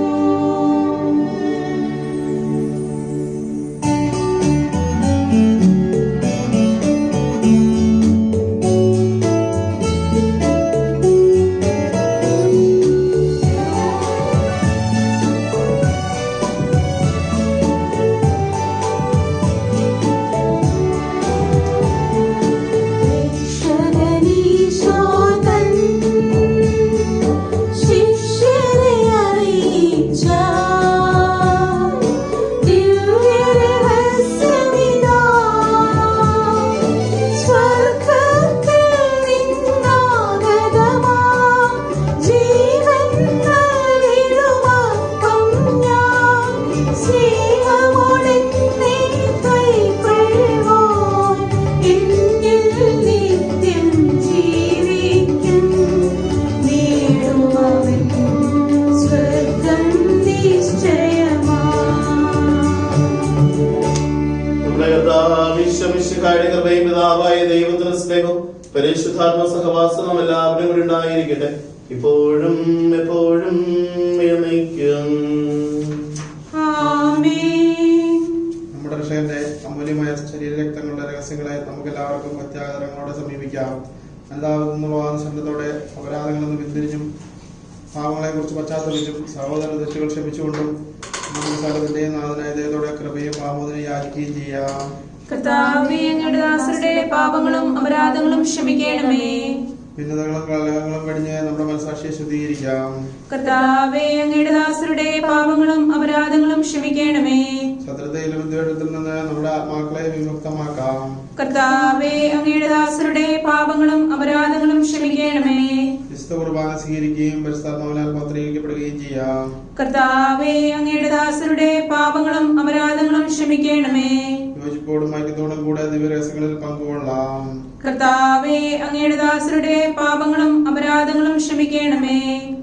മിശിഹായുടെ കൃപയും പിതാവായ ദൈവത്തിന്റെ സ്നേഹവും പരിശുദ്ധാത്മ സഹവാസവും എല്ലാവരും കൂടി ഉണ്ടായിരിക്കട്ടെ, ഇപ്പോഴും എപ്പോഴും എന്നേക്കും. ആമേൻ. നമ്മുടെ രക്ഷകന്റെ അമൂല്യമായ ശരീരരക്തങ്ങളുടെ രഹസ്യങ്ങളെ നമുക്ക് എല്ലാവർക്കും അത്യാദരങ്ങളോടെ സമീപിക്കാം. എന്താകുന്നുള്ള സന്നദ്ധത്തോടെ അപരാധങ്ങളെന്ന് പിന്തിരിഞ്ഞും പാവങ്ങളെ കുറിച്ച് പശ്ചാത്തലിച്ചും സഹോദര തെറ്റുകൾ ക്ഷമിച്ചുകൊണ്ടും നമ്മുടെ സകലത്തിന്റെയും നാഥനായ ദൈവത്തോടെ കൃപയും പാമോദനം യാചിക്കുകയും ചെയ്യാം. കർത്താവേ, അങ്ങയുടെ ദാസരുടെ പാപങ്ങളും അപരാധങ്ങളും ക്ഷമിക്കണമേ. ഭിന്നതകളും കലഹങ്ങളും വെടിഞ്ഞ് നമ്മുടെ മനസാക്ഷിയെ ശുദ്ധീകരിക്കാം. കർത്താവേ, അങ്ങയുടെ ദാസരുടെ പാപങ്ങളും അപരാധങ്ങളും ക്ഷമിക്കണമേ. ശത്രുതയിലും വിദ്വേഷത്തിൽ നിന്ന് നമ്മുടെ ആത്മാക്കളെ വിമുക്തമാക്കാം. കർത്താവേ, അങ്ങയുടെ ദാസരുടെ പാപങ്ങളും അപരാധങ്ങളും ക്ഷമിക്കണമേ. വിശുദ്ധ കുർബാന സ്വീകരിക്കുകയും പരിശുദ്ധാത്മാവിനാൽ പത്രീകരിക്കപ്പെടുകയും ചെയ്യാം. കർത്താവേ, അങ്ങയുടെ ദാസരുടെ പാപങ്ങളും അപരാധങ്ങളും ക്ഷമിക്കണമേ. യോജിപ്പോടും ഐക്യത്തോടും കൂടെ ദിവ്യരഹസ്യങ്ങളിൽ പങ്കുകൊള്ളാം. കർത്താവേ, അങ്ങയുടെ ദാസരുടെ പാപങ്ങളും അപരാധങ്ങളും ക്ഷമിക്കണമേ.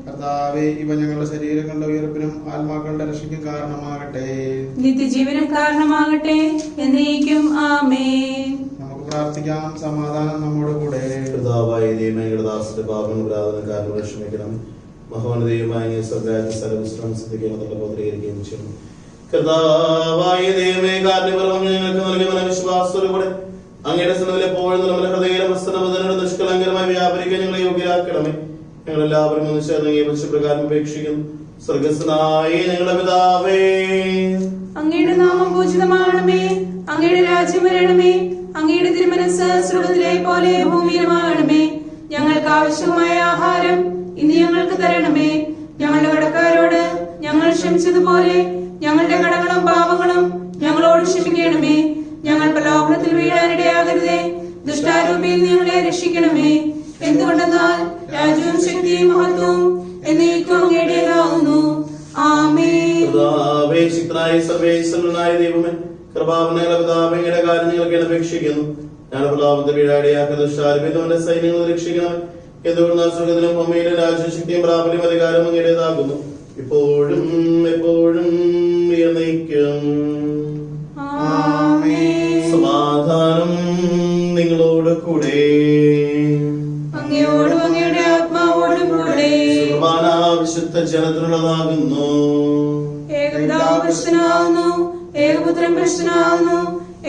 കർത്താവേ, ഇവ ഞങ്ങളുടെ ശരീരങ്ങളുടെ ഉയർപ്പിനും ആത്മാക്കളുടെ രക്ഷയ്ക്കും കാരണമാകട്ടെ, നിത്യജീവനും കാരണമാകട്ടെ, എന്നേക്കും ആമേൻ. നമുക്ക് പ്രാർത്ഥിക്കാം. സമാധാനം നമ്മോട് കൂടെ. കർത്താവായ ദൈവമേ, അങ്ങയുടെ ദാസന്റെ പാപങ്ങളും അപരാധങ്ങളും കാരണങ്ങളെ ക്ഷമിക്കണം. മഹോന്നതയുമായ സ്വർഗ്ഗരാജ്യ സർവ്വവിശ്രമം സിദ്ധിക്കുന്നതിനുള്ള പത്രീകരിക്കുകയും ചെയ്യണം. കർത്താവായ ദൈവമേ, കാരുണ്യപൂർവ്വം ഞങ്ങൾക്ക് നൽകിയ വിശ്വാസത്തോടുകൂടെ അങ്ങയുടെ സന്നിധിയിൽ എപ്പോഴും നമ്മുടെ ഹൃദയ നിഷ്കളങ്കരമായി വ്യാപരിക്കാൻ ഞങ്ങളെ യോഗ്യരാക്കണമേ. ഞങ്ങളെല്ലാവരും ഒന്ന് ചേർന്ന് ഈ പ്രകാരം ഉപേക്ഷിക്കുന്നു. സ്വർഗസ്ഥനായ ഞങ്ങളുടെ പിതാവേ, അങ്ങയുടെ നാമം പൂജിതമാകണമേ. അങ്ങയുടെ രാജ്യം വരണമേ. അങ്ങയുടെ തിരുമനസ്സ് സ്വർഗ്ഗത്തിലെ പോലെ ഭൂമിയിലുമാകണമേ. ഞങ്ങൾക്ക് ആവശ്യമായ ആഹാരം ഇന്ന് ഞങ്ങൾക്ക് തരണമേ. ഞങ്ങളുടെ കടക്കാരോട് ഞങ്ങൾ ക്ഷമിച്ചതുപോലെ ഞങ്ങളുടെ കടങ്ങളും പാപങ്ങളും ഞങ്ങളോട് ക്ഷമിക്കണമേ. ഞങ്ങൾ പ്രലോഭനത്തിൽ വീഴാനിടയാകരുതേ, ദുഷ്ടാരൂപിയിൽ ഞങ്ങളെ രക്ഷിക്കണമേ. എന്തുകൊണ്ടെന്നാൽ രാജ്യവും ശക്തിയും മഹത്വവും എന്നേക്കും അങ്ങയുടേതാകുന്നു. ആമേൻ. സർവേശ്വരനായ ദൈവമേ, കൃപാവനങ്ങളെ പിതാവയുടെ കാര്യം ഞങ്ങൾക്ക് അപേക്ഷിക്കുന്നു. ഞങ്ങളുടെ പ്രലോഭനത്തിൽ വീഴാടിയാക്കുന്ന ദുഷ്ടാരൂപിയുടെ സൈന്യങ്ങൾ രക്ഷിക്കണം. എന്തുകൊണ്ടാൽ സുഖത്തിലും ഭൂമിയിലും രാജ്യശക്തിയും പ്രാബല്യം അധികാരം അങ്ങയുടേതാകുന്നു, ഇപ്പോഴും എപ്പോഴും എന്നേക്കും. സമാധാനം നിങ്ങളോട് കൂടെ, അങ്ങയോടും അങ്ങയുടെ ആത്മാവോടും കൂടെ. കുർബാന വിശുദ്ധ ജനത്തിനുള്ളതാകുന്നു. ഏകപിതാവ് പരിശുദ്ധനാകുന്നു, ഏകപുത്രൻ പരിശുദ്ധനാകുന്നു,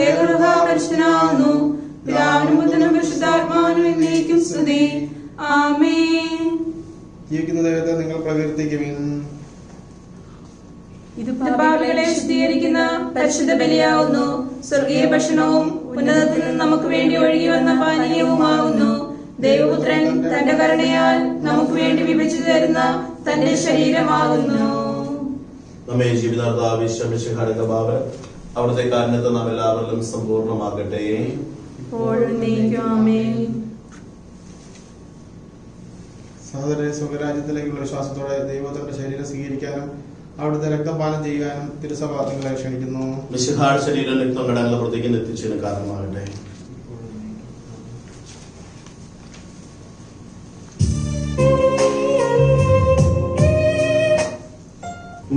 ഏകഗൃഹ പരിശുദ്ധനാകുന്നു. പിതാവിനും പുത്രനും പരിശുദ്ധാത്മാവിനും എന്നേക്കും സ്തുതി. ആമേൻ. ജീവിക്കുന്ന ദൈവത്തെ നിങ്ങൾ പ്രകീർത്തിക്കുവിൻ. ഇത് പാപികളെ ശുദ്ധീകരിക്കുന്ന പരിശുദ്ധ ബലിയാവുന്നു. സ്വർഗീയ ഭക്ഷണവും ഉന്നതത്തിൽ നിന്ന് നമുക്ക് വേണ്ടി ഒഴുകി വന്ന പാനീയവുമാകുന്നു. ദൈവപുത്രൻ തന്റെ കരുണയാൽ നമുക്ക് വേണ്ടി വിഭജിച്ചു തരുന്ന തന്റെ ശരീരമാകുന്നു. നമ്മെ ജീവിതാർത്ഥാവിശ്വമിശിഹാടകഭാവൻ അവിടുത്തെ കാരണത്തെ നാം എല്ലാവരിലും സമ്പൂർണ്ണമാകട്ടെ. സഹോദരനെ സ്വർഗരാജ്യത്തിലേക്കുള്ള വിശ്വാസത്തോടെ ദൈവത്തിന്റെ ശരീരം സ്വീകരിക്കാനും അവിടുത്തെ രക്തപാനം ചെയ്യാനും തിരുസഭ നിങ്ങളെ ക്ഷണിക്കുന്നു. മിശിഹായുടെ ശരീരം രക്തം കടങ്ങളുടെ പുറത്തേക്ക് എത്തിച്ചതിന് കാരണമാകട്ടെ.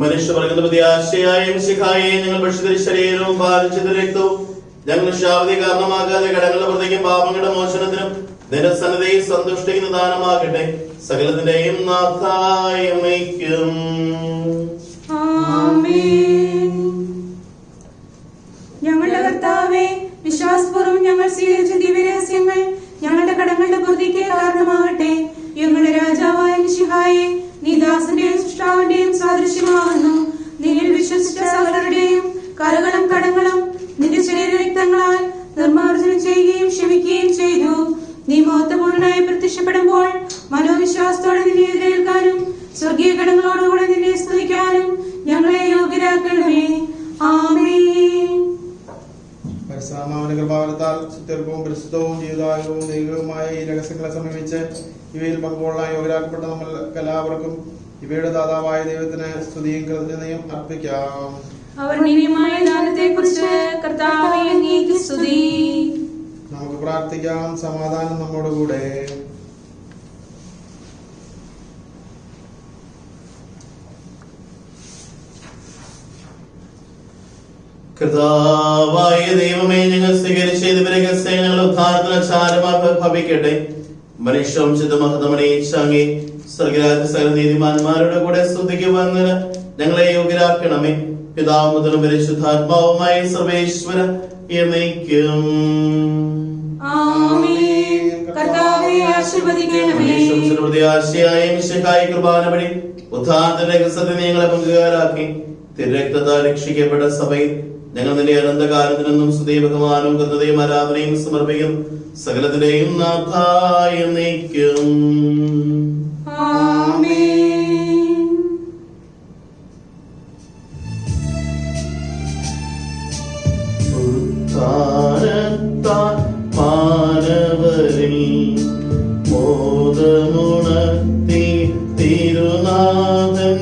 മനുഷ്യവർഗത്തിന്റെ പ്രത്യാശയായ മിശിഹായെ ഞങ്ങൾ ഭക്ഷിച്ച ശരീരവും പാലിച്ചത് രക്തവും ഞങ്ങൾ ശാപതി കാരണമാകാതെ കടങ്ങളുടെ പുറത്തേക്കും പാപങ്ങളുടെ മോചനത്തിനും നിന്റെ സന്നദ്ധയിൽ സന്തുഷ്ടിക്കുന്ന ദാനമാകട്ടെ. സകലത്തിന്റെയും നാഥായ അമ്മയ്ക്കും. ഞങ്ങളുടെ കർത്താവേ, വിശ്വാസപൂർവ്വം ഞങ്ങൾ സ്വീകരിച്ച ദിവ്യരഹസ്യങ്ങൾ ഞങ്ങളുടെ കടങ്ങളുടെ പൂർത്തിക്ക് കാരണമാകട്ടെ. ഞങ്ങളുടെ രാജാവായ മിശിഹായെ, നീ ദാസന്റെയും സൃഷ്ടാവിന്റെയും സാദൃശ്യമാകുന്നു. നിന്നിൽ വിശ്വസിച്ച സകലരുടെയും കരകളും കടങ്ങളും നിന്റെ ശരീരരക്തങ്ങളാൽ നിർമ്മാർജ്ജനം ചെയ്യുകയും ക്ഷമിക്കുകയും ചെയ്തു. നീ മഹത്വപൂർണനായി പ്രത്യക്ഷപ്പെടുമ്പോൾ മനോവിശ്വാസത്തോടെ നിന്നെ എതിരേൽക്കാനും സ്വർഗീയ ഗണങ്ങളോടുകൂടെ നിന്നെ സ്തുതിക്കാനും ഞങ്ങളെ യോഗ്യരാക്കണമേ. ആമേൻ. പരിശുദ്ധാത്മാവിന്റെ കൃപാവരത്താൽ സുത്യർപ്പവും പരിശുദ്ധവും ജീവിതായുവും ദൈവവുമായ ഈ രഹസ്യങ്ങളെ സമീപിച്ച് ഇവയിൽ പങ്കുകൊള്ളാൻ യോഗ്യരാക്കപ്പെട്ട നമ്മൾക്ക് എല്ലാവർക്കും ഇവയുടെ ദാതാവായ ദൈവത്തിന് സ്തുതിയും കൃതജ്ഞതയും അർപ്പിക്കാം. അവർണ്ണീയമായ ദാനത്തെക്കുറിച്ച് കർത്താവേ അങ്ങേക്ക് സ്തുതി. നമുക്ക് പ്രാർത്ഥിക്കാം. സമാധാനം നമ്മോടുകൂടെ. കർത്താവായ ദൈവമേ, ഞങ്ങൾ സ്വീകരിച്ച ഇതുവരെ ഞങ്ങൾ ഉദ്ധാരത്തിന് ചാരമായി ഭവിക്കട്ടെ. മനുഷ്യവംശത്തെ മഹത്വമണിയിച്ചങ്ങി സ്വർഗരാജ്യ സകല നീതിമാന്മാരുടെ കൂടെ സ്തുതിക്കുവാൻ ഞങ്ങളെ യോഗ്യരാക്കണമേ. പിതാവ് മുതലും പരിശുദ്ധാത്മാവുമായ സർവേശ്വര എന്നേക്കും. കുർബാന വഴി ഉദ്ധാരത്തിന്റെ രഹസ്യത്തിൽ ഞങ്ങളെ പങ്കുകാരാക്കി തിരുരക്തത്താൽ രക്ഷിക്കപ്പെട്ട സഭയിൽ ഞങ്ങൾ നിന്റെ അനന്തകാലത്തിനൊന്നും സ്തുതിയും ബഹുമാനവും കൃതയും ആരാധനയും സമർപ്പിക്കും. സകലത്തിന്റെയും നാഥായ എന്നേക്കും. മാനവരിൽ മോദമുണർത്തി തിരുനാഥൻ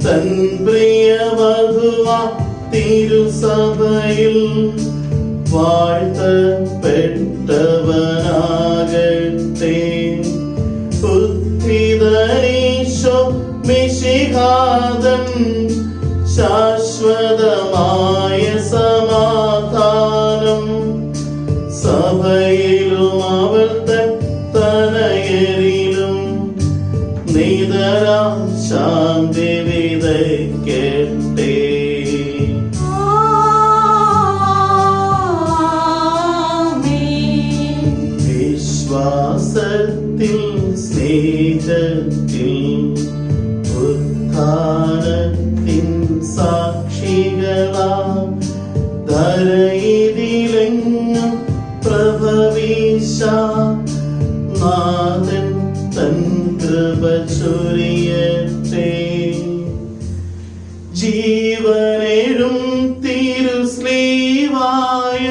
തൻ പ്രിയ വധുവാ തിരുസഭയിൽ വാഴ്ത്തപ്പെട്ടവനാകട്ടെ. ഉദ്ധിതനീശോ മിശിഹാതൻ ശാശ്വതമായ സമാധാനം സഭയിലും അവൾ തൻ തനയരിലും നിതരാം ശാന്തി വിതയ്ക്കട്ടെ. വിശ്വാസത്തിൽ സ്നേഹത്തിൽ ഉത്ഥാനത്തിൻ സാക്ഷികളാം ധരയിലെങ്ങും പ്രഭവിച്ച നാഥൻ തൻ കൃപ ചൊരിയട്ടെ. ജീവനെഴും തിരുസ്ലീവായ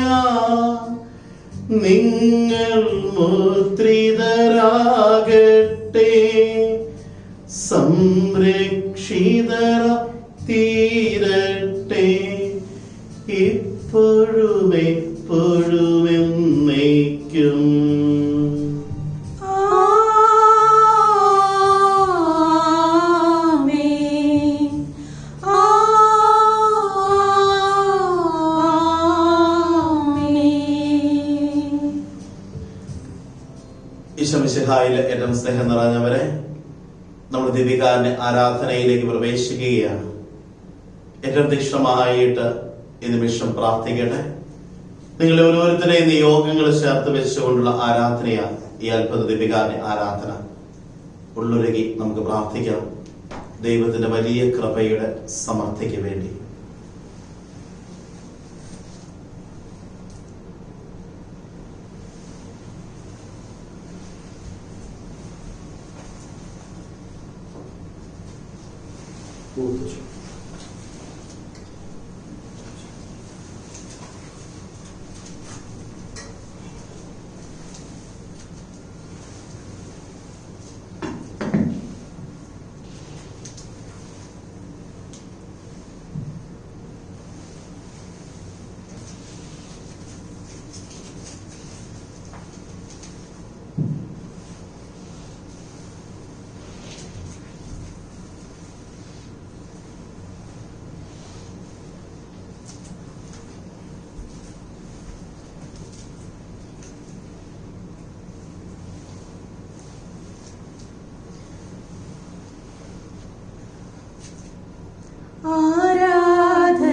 നിങ്ങൾ മുദ്രിതരാകട്ടെ. സംരക്ഷിതര തീരട്ടെ ഇപ്പോഴും എപ്പോഴും എന്നേക്കും. ഈശോമിശിഹായിലെ ഏറ്റവും സ്നേഹം നിറഞ്ഞവരെ, നമ്മൾ ദിവ്യകാരുണ്യ ആരാധനയിലേക്ക് പ്രവേശിക്കുകയാണ്. ഏറ്റവും തീക്ഷ്ണമായിട്ട് ഈ നിമിഷം പ്രാർത്ഥിക്കട്ടെ. നിങ്ങളുടെ ഓരോരുത്തരെയും നിയോഗങ്ങൾ ചേർത്ത് വെച്ചുകൊണ്ടുള്ള ആരാധനയാണ് ഈ അത്ഭുത ദിവ്യകാരുണ്യ ആരാധന. ഉള്ളൊരുക്കി നമുക്ക് പ്രാർത്ഥിക്കാം ദൈവത്തിന്റെ വലിയ കൃപയുടെ സമർത്ഥയ്ക്ക് വേണ്ടി.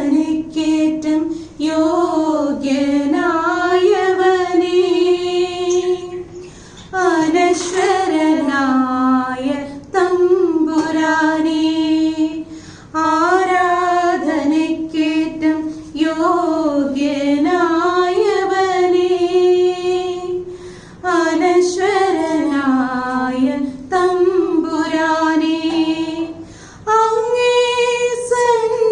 ആരാധനയ്ക്കേറ്റം യോഗ്യനായവനേ, അനശ്വരനായ തമ്പുരാനേ, ആരാധനയ്ക്കേറ്റം യോഗ്യനായവനേ, അനശ്വരനായ തമ്പുരാനേ, അങ്ങേ സന്നിധിയിൽ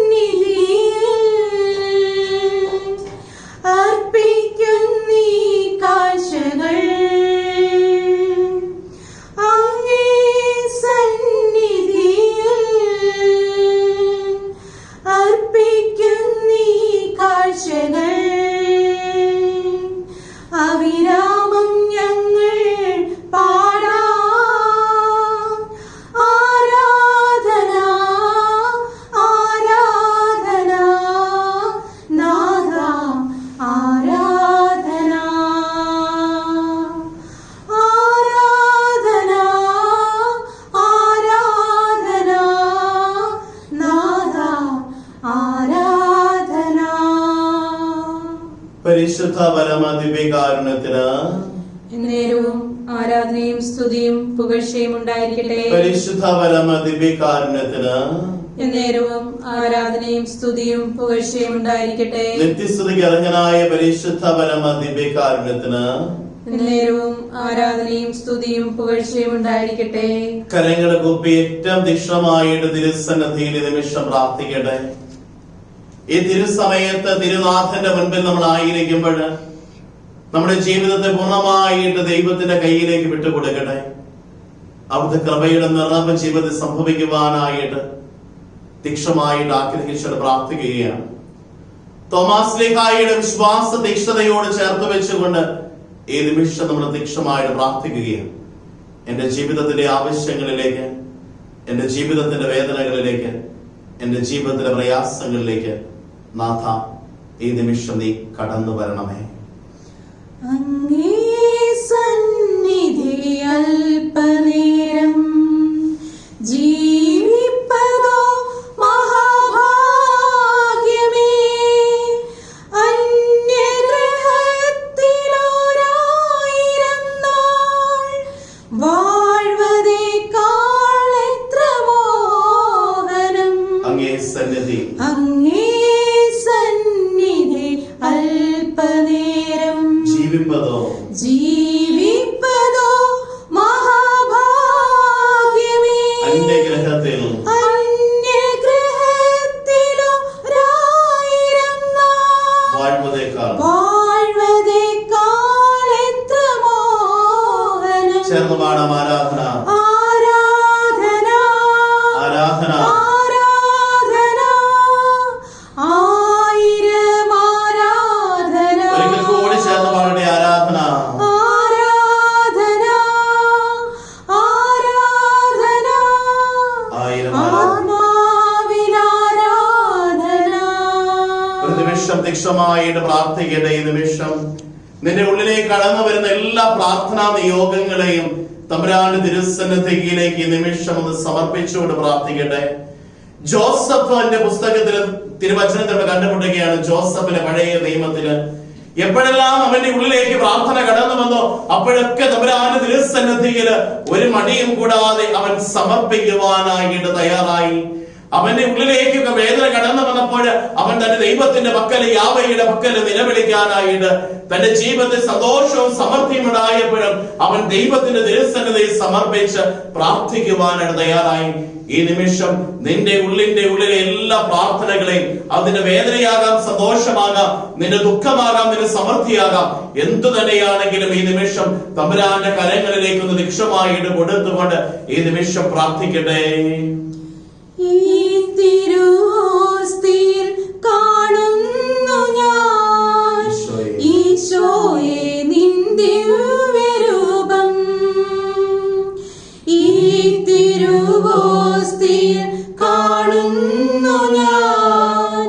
പരിശുദ്ധ പരമ ദിവ്യകാരുണ്യത്തിന് എന്നേരവും ആരാധനയും സ്തുതിയും പുകഴ്ചയും ഉണ്ടായിരിക്കട്ടെ. പരിശുദ്ധ പരമ ദിവ്യകാരുണ്യത്തിന് എന്നേരവും ആരാധനയും സ്തുതിയും പുകഴ്ചയും ഉണ്ടായിരിക്കട്ടെ. നിത്യസ്തുതിക്ക് അർഹനായ പരിശുദ്ധ പരമ ദിവ്യകാരുണ്യത്തിന് എന്നേരവും ആരാധനയും സ്തുതിയും പുകഴ്ചയും ഉണ്ടായിരിക്കട്ടെ. കരങ്ങൾ കൂപ്പി ഏറ്റവും തീക്ഷ്ണമായിട്ട് തിരുസന്നിധിയിൽ ഈ നിമിഷം പ്രാർത്ഥിക്കട്ടെ. ഈ തിരുസമയത്ത് തിരുനാഥന്റെ മുൻപിൽ നമ്മൾ ആയിരിക്കുമ്പോൾ നമ്മുടെ ജീവിതത്തെ പൂർണ്ണമായിട്ട് ദൈവത്തിന്റെ കയ്യിലേക്ക് വിട്ടുകൊടുക്കട്ടെ. അവിടുത്തെ കൃപയുടെ നിറവ് ജീവിതത്തിൽ സംഭവിക്കുവാനായിട്ട് തീക്ഷണമായിട്ട് ആഗ്രഹിച്ചോട് പ്രാർത്ഥിക്കുകയാണ്. തോമാസ് ലീഹായുടെ വിശ്വാസ തീക്ഷ്ണതയോട് ചേർത്ത് വെച്ചുകൊണ്ട് ഈ നിമിഷം നമ്മൾ തീക്ഷണമായിട്ട് പ്രാർത്ഥിക്കുകയാണ്. എന്റെ ജീവിതത്തിന്റെ ആവശ്യങ്ങളിലേക്ക്, എന്റെ ജീവിതത്തിന്റെ വേദനകളിലേക്ക്, എന്റെ ജീവിതത്തിന്റെ പ്രയാസങ്ങളിലേക്ക് നാഥ ഈ നിമിഷം നീ കടന്നു വരണമേ. അങ്ങേ സന്നിധി അല്പനേരം ജീവിപ്പതോ മഹാഭാഗ്യമേ. അന്യഗ്രഹത്തിലൊരായിരം നാൾ വാഴ്വതേക്കാൾ എത്ര മോഹനം. അങ്ങേ സന്നിധി അല്പനേരം ജീവിപ്പതോ മഹാഭാഗ്യമേ. അന്യഗ്രഹത്തിലൊരായിരം നാൾ വാഴ്വതേക്കാൾ എത്ര മോഹനം. ചേർന്ന് പാടാം. ആരാധന ആരാധന ആരാധന ആരാധന ആയിരം ആരാധന. ഒരിക്കൽ കൂടി ചേർന്ന് പാടട്ടെ. ആരാധന ആരാധന ആരാധന ആയിരം ആത്മാവിൽ ആരാധന. ഒരു നിമിഷം തീക്ഷണമായിട്ട് പ്രാർത്ഥിക്കട്ടെ. ഈ നിമിഷം നിന്റെ ഉള്ളിലേക്ക് കടന്നു വരുന്ന എല്ലാ പ്രാർത്ഥനാ നിയോഗങ്ങളെയും തമ്പുരാന്റെ തിരുസന്നിധിയിലേക്ക് ഈ നിമിഷം ഒന്ന് സമർപ്പിച്ചുകൊണ്ട് പ്രാർത്ഥിക്കട്ടെ. ജോസഫിന്റെ പുസ്തകത്തിൽ തിരുവചനത്തിൽ കണ്ടുമുട്ടുകയാണ്. ജോസഫിന്റെ പഴയ നിയമത്തില് എപ്പോഴെല്ലാം അവന്റെ ഉള്ളിലേക്ക് പ്രാർത്ഥന കടന്നു വന്നോ അപ്പോഴൊക്കെ തമ്പുരാന്റെ തിരുസന്നിധിയില് ഒരു മടിയും കൂടാതെ അവൻ സമർപ്പിക്കുവാനായിട്ട് തയ്യാറായി. അവന്റെ ഉള്ളിലേക്കൊക്കെ വേദന കടന്നു വന്നപ്പോൾ അവൻ തന്റെ ദൈവത്തിന്റെ പക്കല്, യാവയുടെ പക്കല് നിലവിളിക്കാനായിട്ട്, തന്റെ ജീവിതത്തിൽ സന്തോഷവും സമൃദ്ധിയും ഉണ്ടായപ്പോഴും അവൻ ദൈവത്തിന്റെ തിരുസന്നിധിയിൽ സമർപ്പിച്ച് പ്രാർത്ഥിക്കുവാനായിട്ട് തയ്യാറായി. ഈ നിമിഷം നിന്റെ ഉള്ളിലെ എല്ലാ പ്രാർത്ഥനകളെയും, അതിന്റെ വേദനയാകാം, സന്തോഷമാകാം, നിന്റെ ദുഃഖമാകാം, നിന്റെ സമൃദ്ധിയാകാം, എന്തു തന്നെയാണെങ്കിലും ഈ നിമിഷം തമ്പുരാന്റെ കരങ്ങളിലേക്ക് ഒന്ന് നിക്ഷമായിട്ട് കൊടുത്തുകൊണ്ട് ഈ നിമിഷം പ്രാർത്ഥിക്കട്ടെ. ഈ തിരുവോസ്തിയിൽ കാണുന്നു ഞാൻ ഈശോയെ നിൻ ദിവ്യരൂപം. ഈ തിരുവോസ്തിയിൽ കാണുന്നു ഞാൻ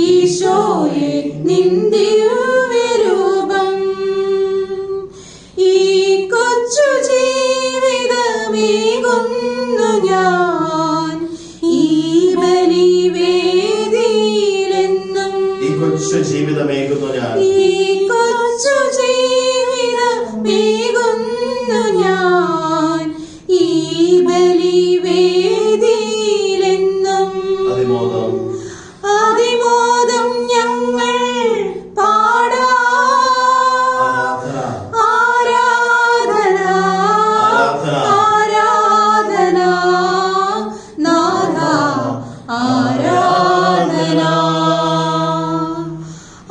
ഈശോയെ നിൻ ദിവ്യരൂപം. ഈ കൊച്ചു ജീവിതമേകുന്നു ഞാൻ ഈ ബലിവേദിയിലെന്നും. ഈ കൊച്ചു ജീവിതമേകുന്നു ഞാൻ ഈ കൊച്ചു ജീവിതമേകുന്നു ഞാൻ ഈ ബലിവേദിയിലെന്നും. അതിമോദം അതിമോദം ഞങ്ങൾ പാടാം. ആരാധന ആരാധന നാഥ ആരാധന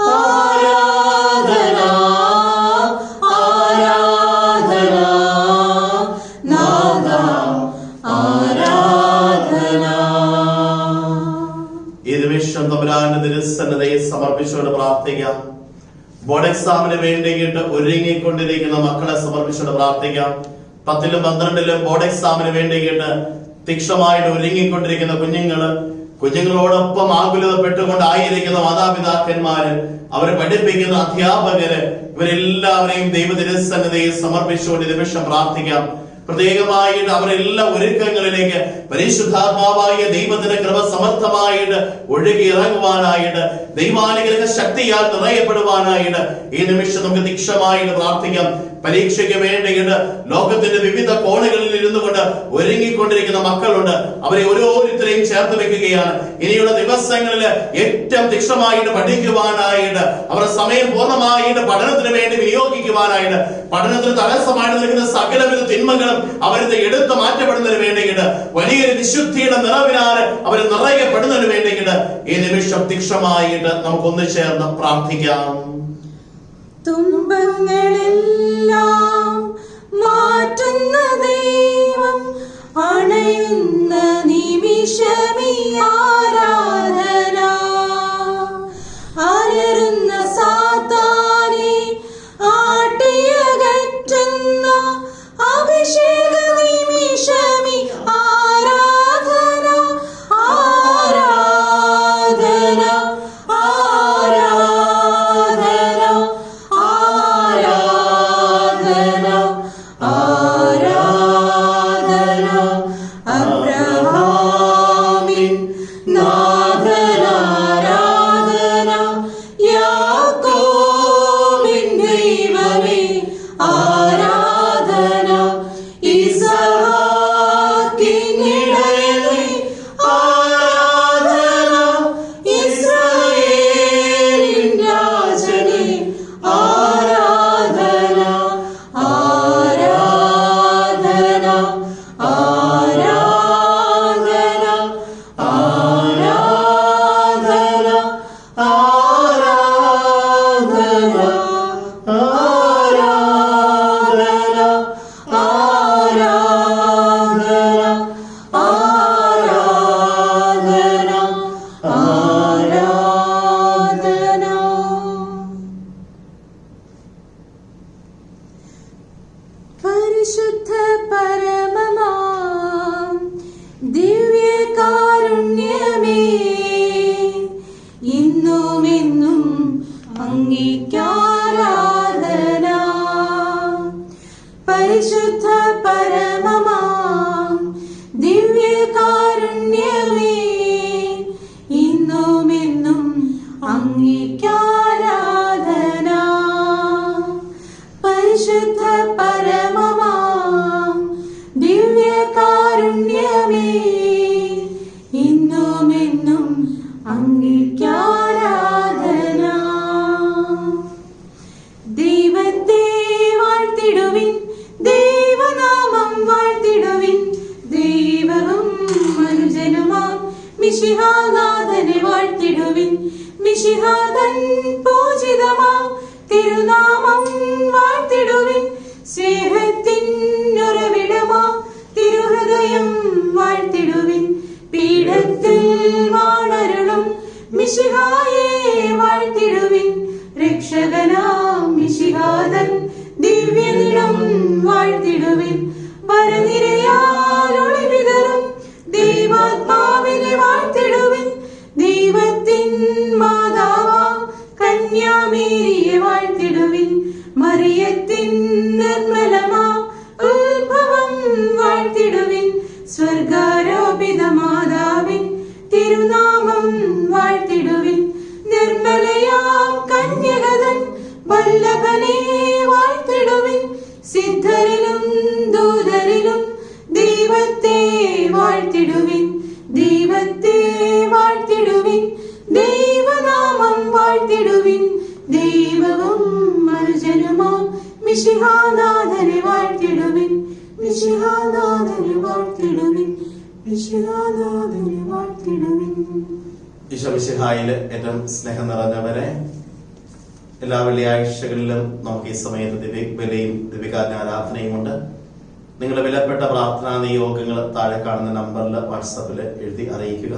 ആരാധന ആരാധന നാഥ ആരാധന. ഈ നിമിഷം തമ്പുരാന്റെ തിരുസന്നിധിയിൽ സമർപ്പിച്ചുകൊണ്ട് പ്രാർത്ഥിക്കാം. ബോർഡ് എക്സാമിന് വേണ്ടിയിട്ട് ഒരുങ്ങിക്കൊണ്ടിരിക്കുന്ന മക്കളെ സമർപ്പിച്ചുകൊണ്ട് പ്രാർത്ഥിക്കാം. 10ലും 12ലും ബോർഡ് എക്സാമിന് വേണ്ടിയിട്ട് തീക്ഷണമായിട്ട് ഒരുങ്ങിക്കൊണ്ടിരിക്കുന്ന കുഞ്ഞുങ്ങളോടൊപ്പം ആകുലതപ്പെട്ടുകൊണ്ടായിരിക്കുന്ന മാതാപിതാക്കന്മാര്, അവരെ പഠിപ്പിക്കുന്ന അധ്യാപകര്, ഇവരെല്ലാവരെയും ദൈവ തിരുസന്നിധിയിൽ സമർപ്പിച്ചുകൊണ്ട് ഈ നിമിഷം പ്രാർത്ഥിക്കാം. പ്രത്യേകമായിട്ട് അവരെല്ലാ ഒരുക്കങ്ങളിലേക്ക് പരിശുദ്ധാത്മാവായ ദൈവത്തിന്റെ കൃപ സമർത്ഥമായിട്ട് ഒഴുകി ഇറങ്ങുവാനായിട്ട്, ദൈവാനുഗ്രഹ ശക്തിയാൽ നിറയപ്പെടുവാനായിട്ട് ഈ നിമിഷം നമുക്ക് തീക്ഷണമായിട്ട് പ്രാർത്ഥിക്കാം. പരീക്ഷയ്ക്ക് വേണ്ടിയിട്ട് ലോകത്തിന്റെ വിവിധ കോണുകളിൽ ഇരുന്നു കൊണ്ട് ഒരുങ്ങിക്കൊണ്ടിരിക്കുന്ന മക്കളുണ്ട്. അവരെ ഓരോരുത്തരെയും ചേർത്ത് വെക്കുകയാണ്. ഇനിയുള്ള ദിവസങ്ങളിൽ ഏറ്റവും തീക്ഷണമായിട്ട് പഠിക്കുവാനായിട്ട്, അവരുടെ സമയം പൂർണ്ണമായിട്ട് പഠനത്തിന് വേണ്ടി വിനിയോഗിക്കുവാനായിട്ട്, പഠനത്തിന് തടസ്സമായിട്ട് നിൽക്കുന്ന സകലവിധ തിന്മകളും അവരുടെ എടുത്തു മാറ്റപ്പെടുന്നതിന് വേണ്ടിയിട്ട്, വലിയൊരു വിശുദ്ധിയുടെ നിറവിനാൽ അവർ നിറയപ്പെടുന്നതിന് വേണ്ടിയിട്ട് ഈ നിമിഷം തീക്ഷണമായിട്ട് നമുക്കൊന്ന് ചേർന്ന് പ്രാർത്ഥിക്കാം. തുമ്പങ്ങളെല്ലാം മാറ്റുന്ന ദൈവം അണയുന്ന നിമിഷമീ ആരാധന, അലറുന്ന സാത്താനെ ആട്ടിയകറ്റുന്ന അഭിഷേക നിമിഷമീ ആരാധന, ആരാധന, ആരാധന, ആരാധന, ആരാധന. അബ്രഹാമിൻ നാഥനാരാധന, യാക്കോബിൻ ദൈവമേ ആരാധന, ഇസ്ഹാക്കിൻ ഇടയനേ ആരാധന, ഇസ്രായേലിൻ രാജനേ ആരാധന, ആരാധന, ആരാധന, ആരാധന, ആരാധന, ആരാധന, ആരാധന, ആരാധന. പരിശുദ്ധ പരമമാം ദിവ്യകാരുണ്യമേ, ഇന്നുമെന്നും അങ്ങേക്കാരാധന. പരിശുദ്ധ പരമമാം ദിവ്യകാരുണ്യമേ, ഇന്നുമെന്നും അങ്ങേക്കാരാധന. പരിശുദ്ധ പരമമാം ദിവ്യകാരുണ്യമേ, ഇന്നുമെന്നും അങ്ങേക്കാരാധന. ദൈവത്തെ വാഴ്ത്തിടുവിൻ, ദൈവനാമം വാഴ്ത്തിടുവിൻ, ദൈവവും മനുജനുമാം മിശിഹാനാഥനെ വാഴ്ത്തിടുവിൻ. മിശിഹാതൻ പൂജിതമാം തിരുനാമം വാഴ്ത്തിടുവിൻ, സ്നേഹത്തിൻ ഉറവിടമാം തിരുഹൃദയം വാഴ്ത്തിടുവിൻ. പീഠത്തിൽ വാണരുളും മിശിഹായെ വാഴ്ത്തിടുവിൻ, രക്ഷകനാം മിശിഹാതൻ ദിവ്യനിടം വാഴ്ത്തിടുവിൻ. വരനിരയാൽ ഒളിവിതറും ദൈവാത്മാവിനെ വാഴ്ത്തിടുവിൻ, ദൈവത്തിൻ മാതാവാം കന്യാമേരിയെ വാഴ്ത്തിടുവിൻ. മറിയത്തിൻ നിർമ്മലമാം ഉത്ഭവം വാഴ്ത്തിടുവിൻ, സ്വർഗാരോപിത മാതാവിൻ തിരുനാമം വാഴ്ത്തിടുവിൻ. നിർമ്മലയാം കന്യകതൻ വല്ലഭനെ വാഴ്ത്തിടുവിൻ, സിദ്ധരിലും ദൂതരിലും ദൈവത്തെ വാഴ്ത്തിടുവിൻ, ദൈവത്തെ വാഴ്ത്തിടുവിൻ, ദൈവനാമം വാഴ്ത്തിടുവിൻ. ദൈവവും മനുജനുമാം മിശിഹാനാഥനെ വാഴ്ത്തിടുവിൻ, മിശിഹാനാഥനെ വാഴ്ത്തിടുവിൻ, മിശിഹാനാഥനെ വാഴ്ത്തിടുവിൻ. ഈശോ മിശിഹായില് ഏറ്റവും സ്നേഹം നിറഞ്ഞവരെ, എല്ലാ വെള്ളിയാഴ്ചകളിലും നമുക്ക് ഈ സമയത്ത് ദിവ്യബലിയും ദിവ്യകാരുണ്യ ആരാധനയും ഉണ്ട്. നിങ്ങളുടെ വിലപ്പെട്ട പ്രാർത്ഥനാ നിയോഗങ്ങൾ താഴെ കാണുന്ന നമ്പറിൽ വാട്സാപ്പിൽ എഴുതി അറിയിക്കുക.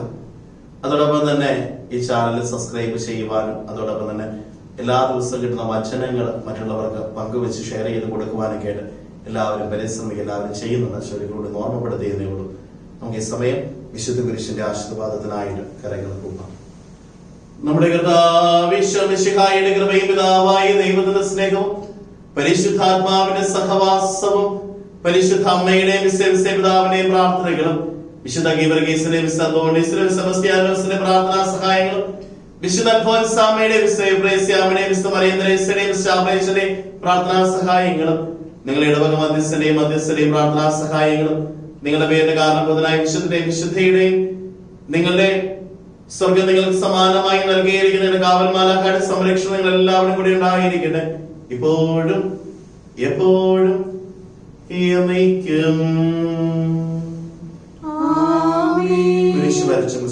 അതോടൊപ്പം തന്നെ ഈ ചാനൽ സബ്സ്ക്രൈബ് ചെയ്യുവാനും, അതോടൊപ്പം തന്നെ എല്ലാ ദിവസവും കിട്ടുന്ന വചനങ്ങൾ മറ്റുള്ളവർക്ക് പങ്കുവെച്ച് ഷെയർ ചെയ്ത് കൊടുക്കുവാനൊക്കെ ആയിട്ട് എല്ലാവരും പരിശ്രമിക്കുക, എല്ലാവരും ചെയ്യുന്നുണ്ട്. ശരികളോട് ഓർമ്മപ്പെടുത്തിയതേ ഉള്ളൂ. നമുക്ക് ഈ സമയം വിശുദ്ധ കുരിശിന്റെ ആശീർവാദത്തിനായിട്ട് കരങ്ങൾ കൂട്ടാം. നമ്മുടെ കൃപയും പിതാവായ ദൈവത്തിന്റെ സ്നേഹവും പരിശുദ്ധാത്മാവിന്റെ സഹവാസവും പരിശുദ്ധ അമ്മയുടെയും പിതാവിന്റെയും പ്രാർത്ഥനകളും വിശുദ്ധ ഗീവർഗീസിന്റെയും വിശുദ്ധ അന്തോണീസിന്റെയും സെബസ്ത്യാനോസിന്റെയും പ്രാർത്ഥനാ സഹായങ്ങളും വിശുദ്ധ അൽഫോൻസാമ്മയുടെയും വിശുദ്ധ എബ്രേസ്യാമ്മയുടെയും വിശുദ്ധ മറിയന്ത്രേസ്യയുടെയും വിശുദ്ധ പ്രാർത്ഥനാ സഹായങ്ങളും നിങ്ങളുടെ ഇടവക മധ്യസ്ഥന്റെയും പ്രാർത്ഥനാ സഹായങ്ങളും നിങ്ങളുടെ പേരിന്റെ കാരണബോധനായ വിശുദ്ധന്റെയും വിശുദ്ധയുടെയും നിങ്ങളുടെ സ്വർഗം നിങ്ങൾക്ക് സമാനമായി നൽകിയിരിക്കുന്ന കാവൽമാലാക്കാരുടെ സംരക്ഷണം നിങ്ങൾ എല്ലാവരും കൂടി ഉണ്ടായിരിക്കട്ടെ, ഇപ്പോഴും എപ്പോഴും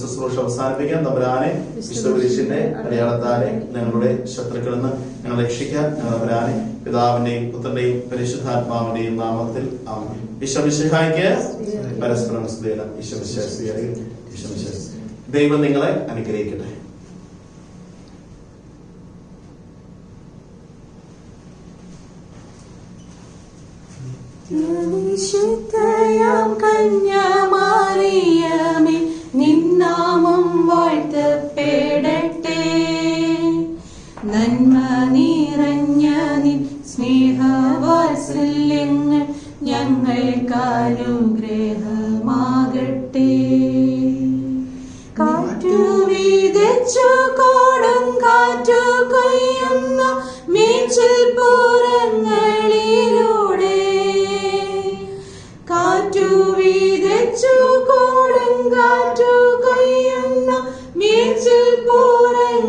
ശുശ്രൂഷ അവസാനിപ്പിക്കാൻ തമ്പുരാനെ വിശുദ്ധ കുരിശിന്റെ അടയാളത്താലെ ഞങ്ങളുടെ ശത്രുക്കളിൽ നിന്ന് ഞങ്ങൾ രക്ഷിക്കാൻ തമ്പുരാനെ പിതാവിന്റെയും പുത്രന്റെയും പരിശുദ്ധാത്മാവിന്റെയും നാമത്തിൽ ആമേൻ. ഈശോമിശിഹായ്ക്ക് പരസ്പരം സ്തുതിയാണ്. ദൈവം നിങ്ങളെ അനുഗ്രഹിക്കട്ടെ. വിശുദ്ധയാം കന്യാമറിയമേ, നിന്നാമം വാഴ്ത്തപ്പെടട്ടെ. നന്മ നിറഞ്ഞ നിൻ സ്നേഹവാത്സല്യങ്ങൾ ഞങ്ങൾക്കനുഗ്രഹമാകട്ടെ. കാറ്റു വിതച്ചു കോടും കാറ്റു കൊയ്യുന്ന മേച്ചിൽ പുറങ്ങളിലൂടെ, കാറ്റു വിതച്ചു കോടും കാറ്റു കൊയ്യുന്ന മേച്ചിൽ പുറങ്ങളിലൂടെ,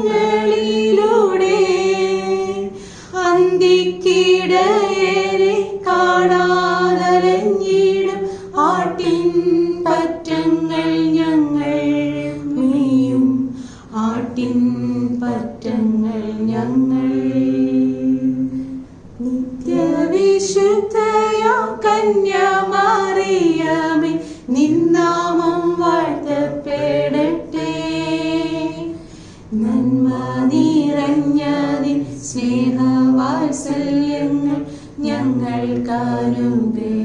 അന്തിക്കിടയരെ കാണാതലഞ്ഞിടും ആട്ടിൻ പറ്റങ്ങൾ ഞങ്ങൾ മേയും, ആട്ടിൻ പറ്റങ്ങൾ ഞങ്ങൾ. നിത്യവിശുദ്ധയാം കന്യാമറിയമേ, നിന്നാമം വാഴ്ത്തപ്പെടട്ടെ. നന്മ നിറഞ്ഞ നിൻ സ്നേഹവാത്സല്യങ്ങൾ ഞങ്ങൾക്കനുഗ്രഹം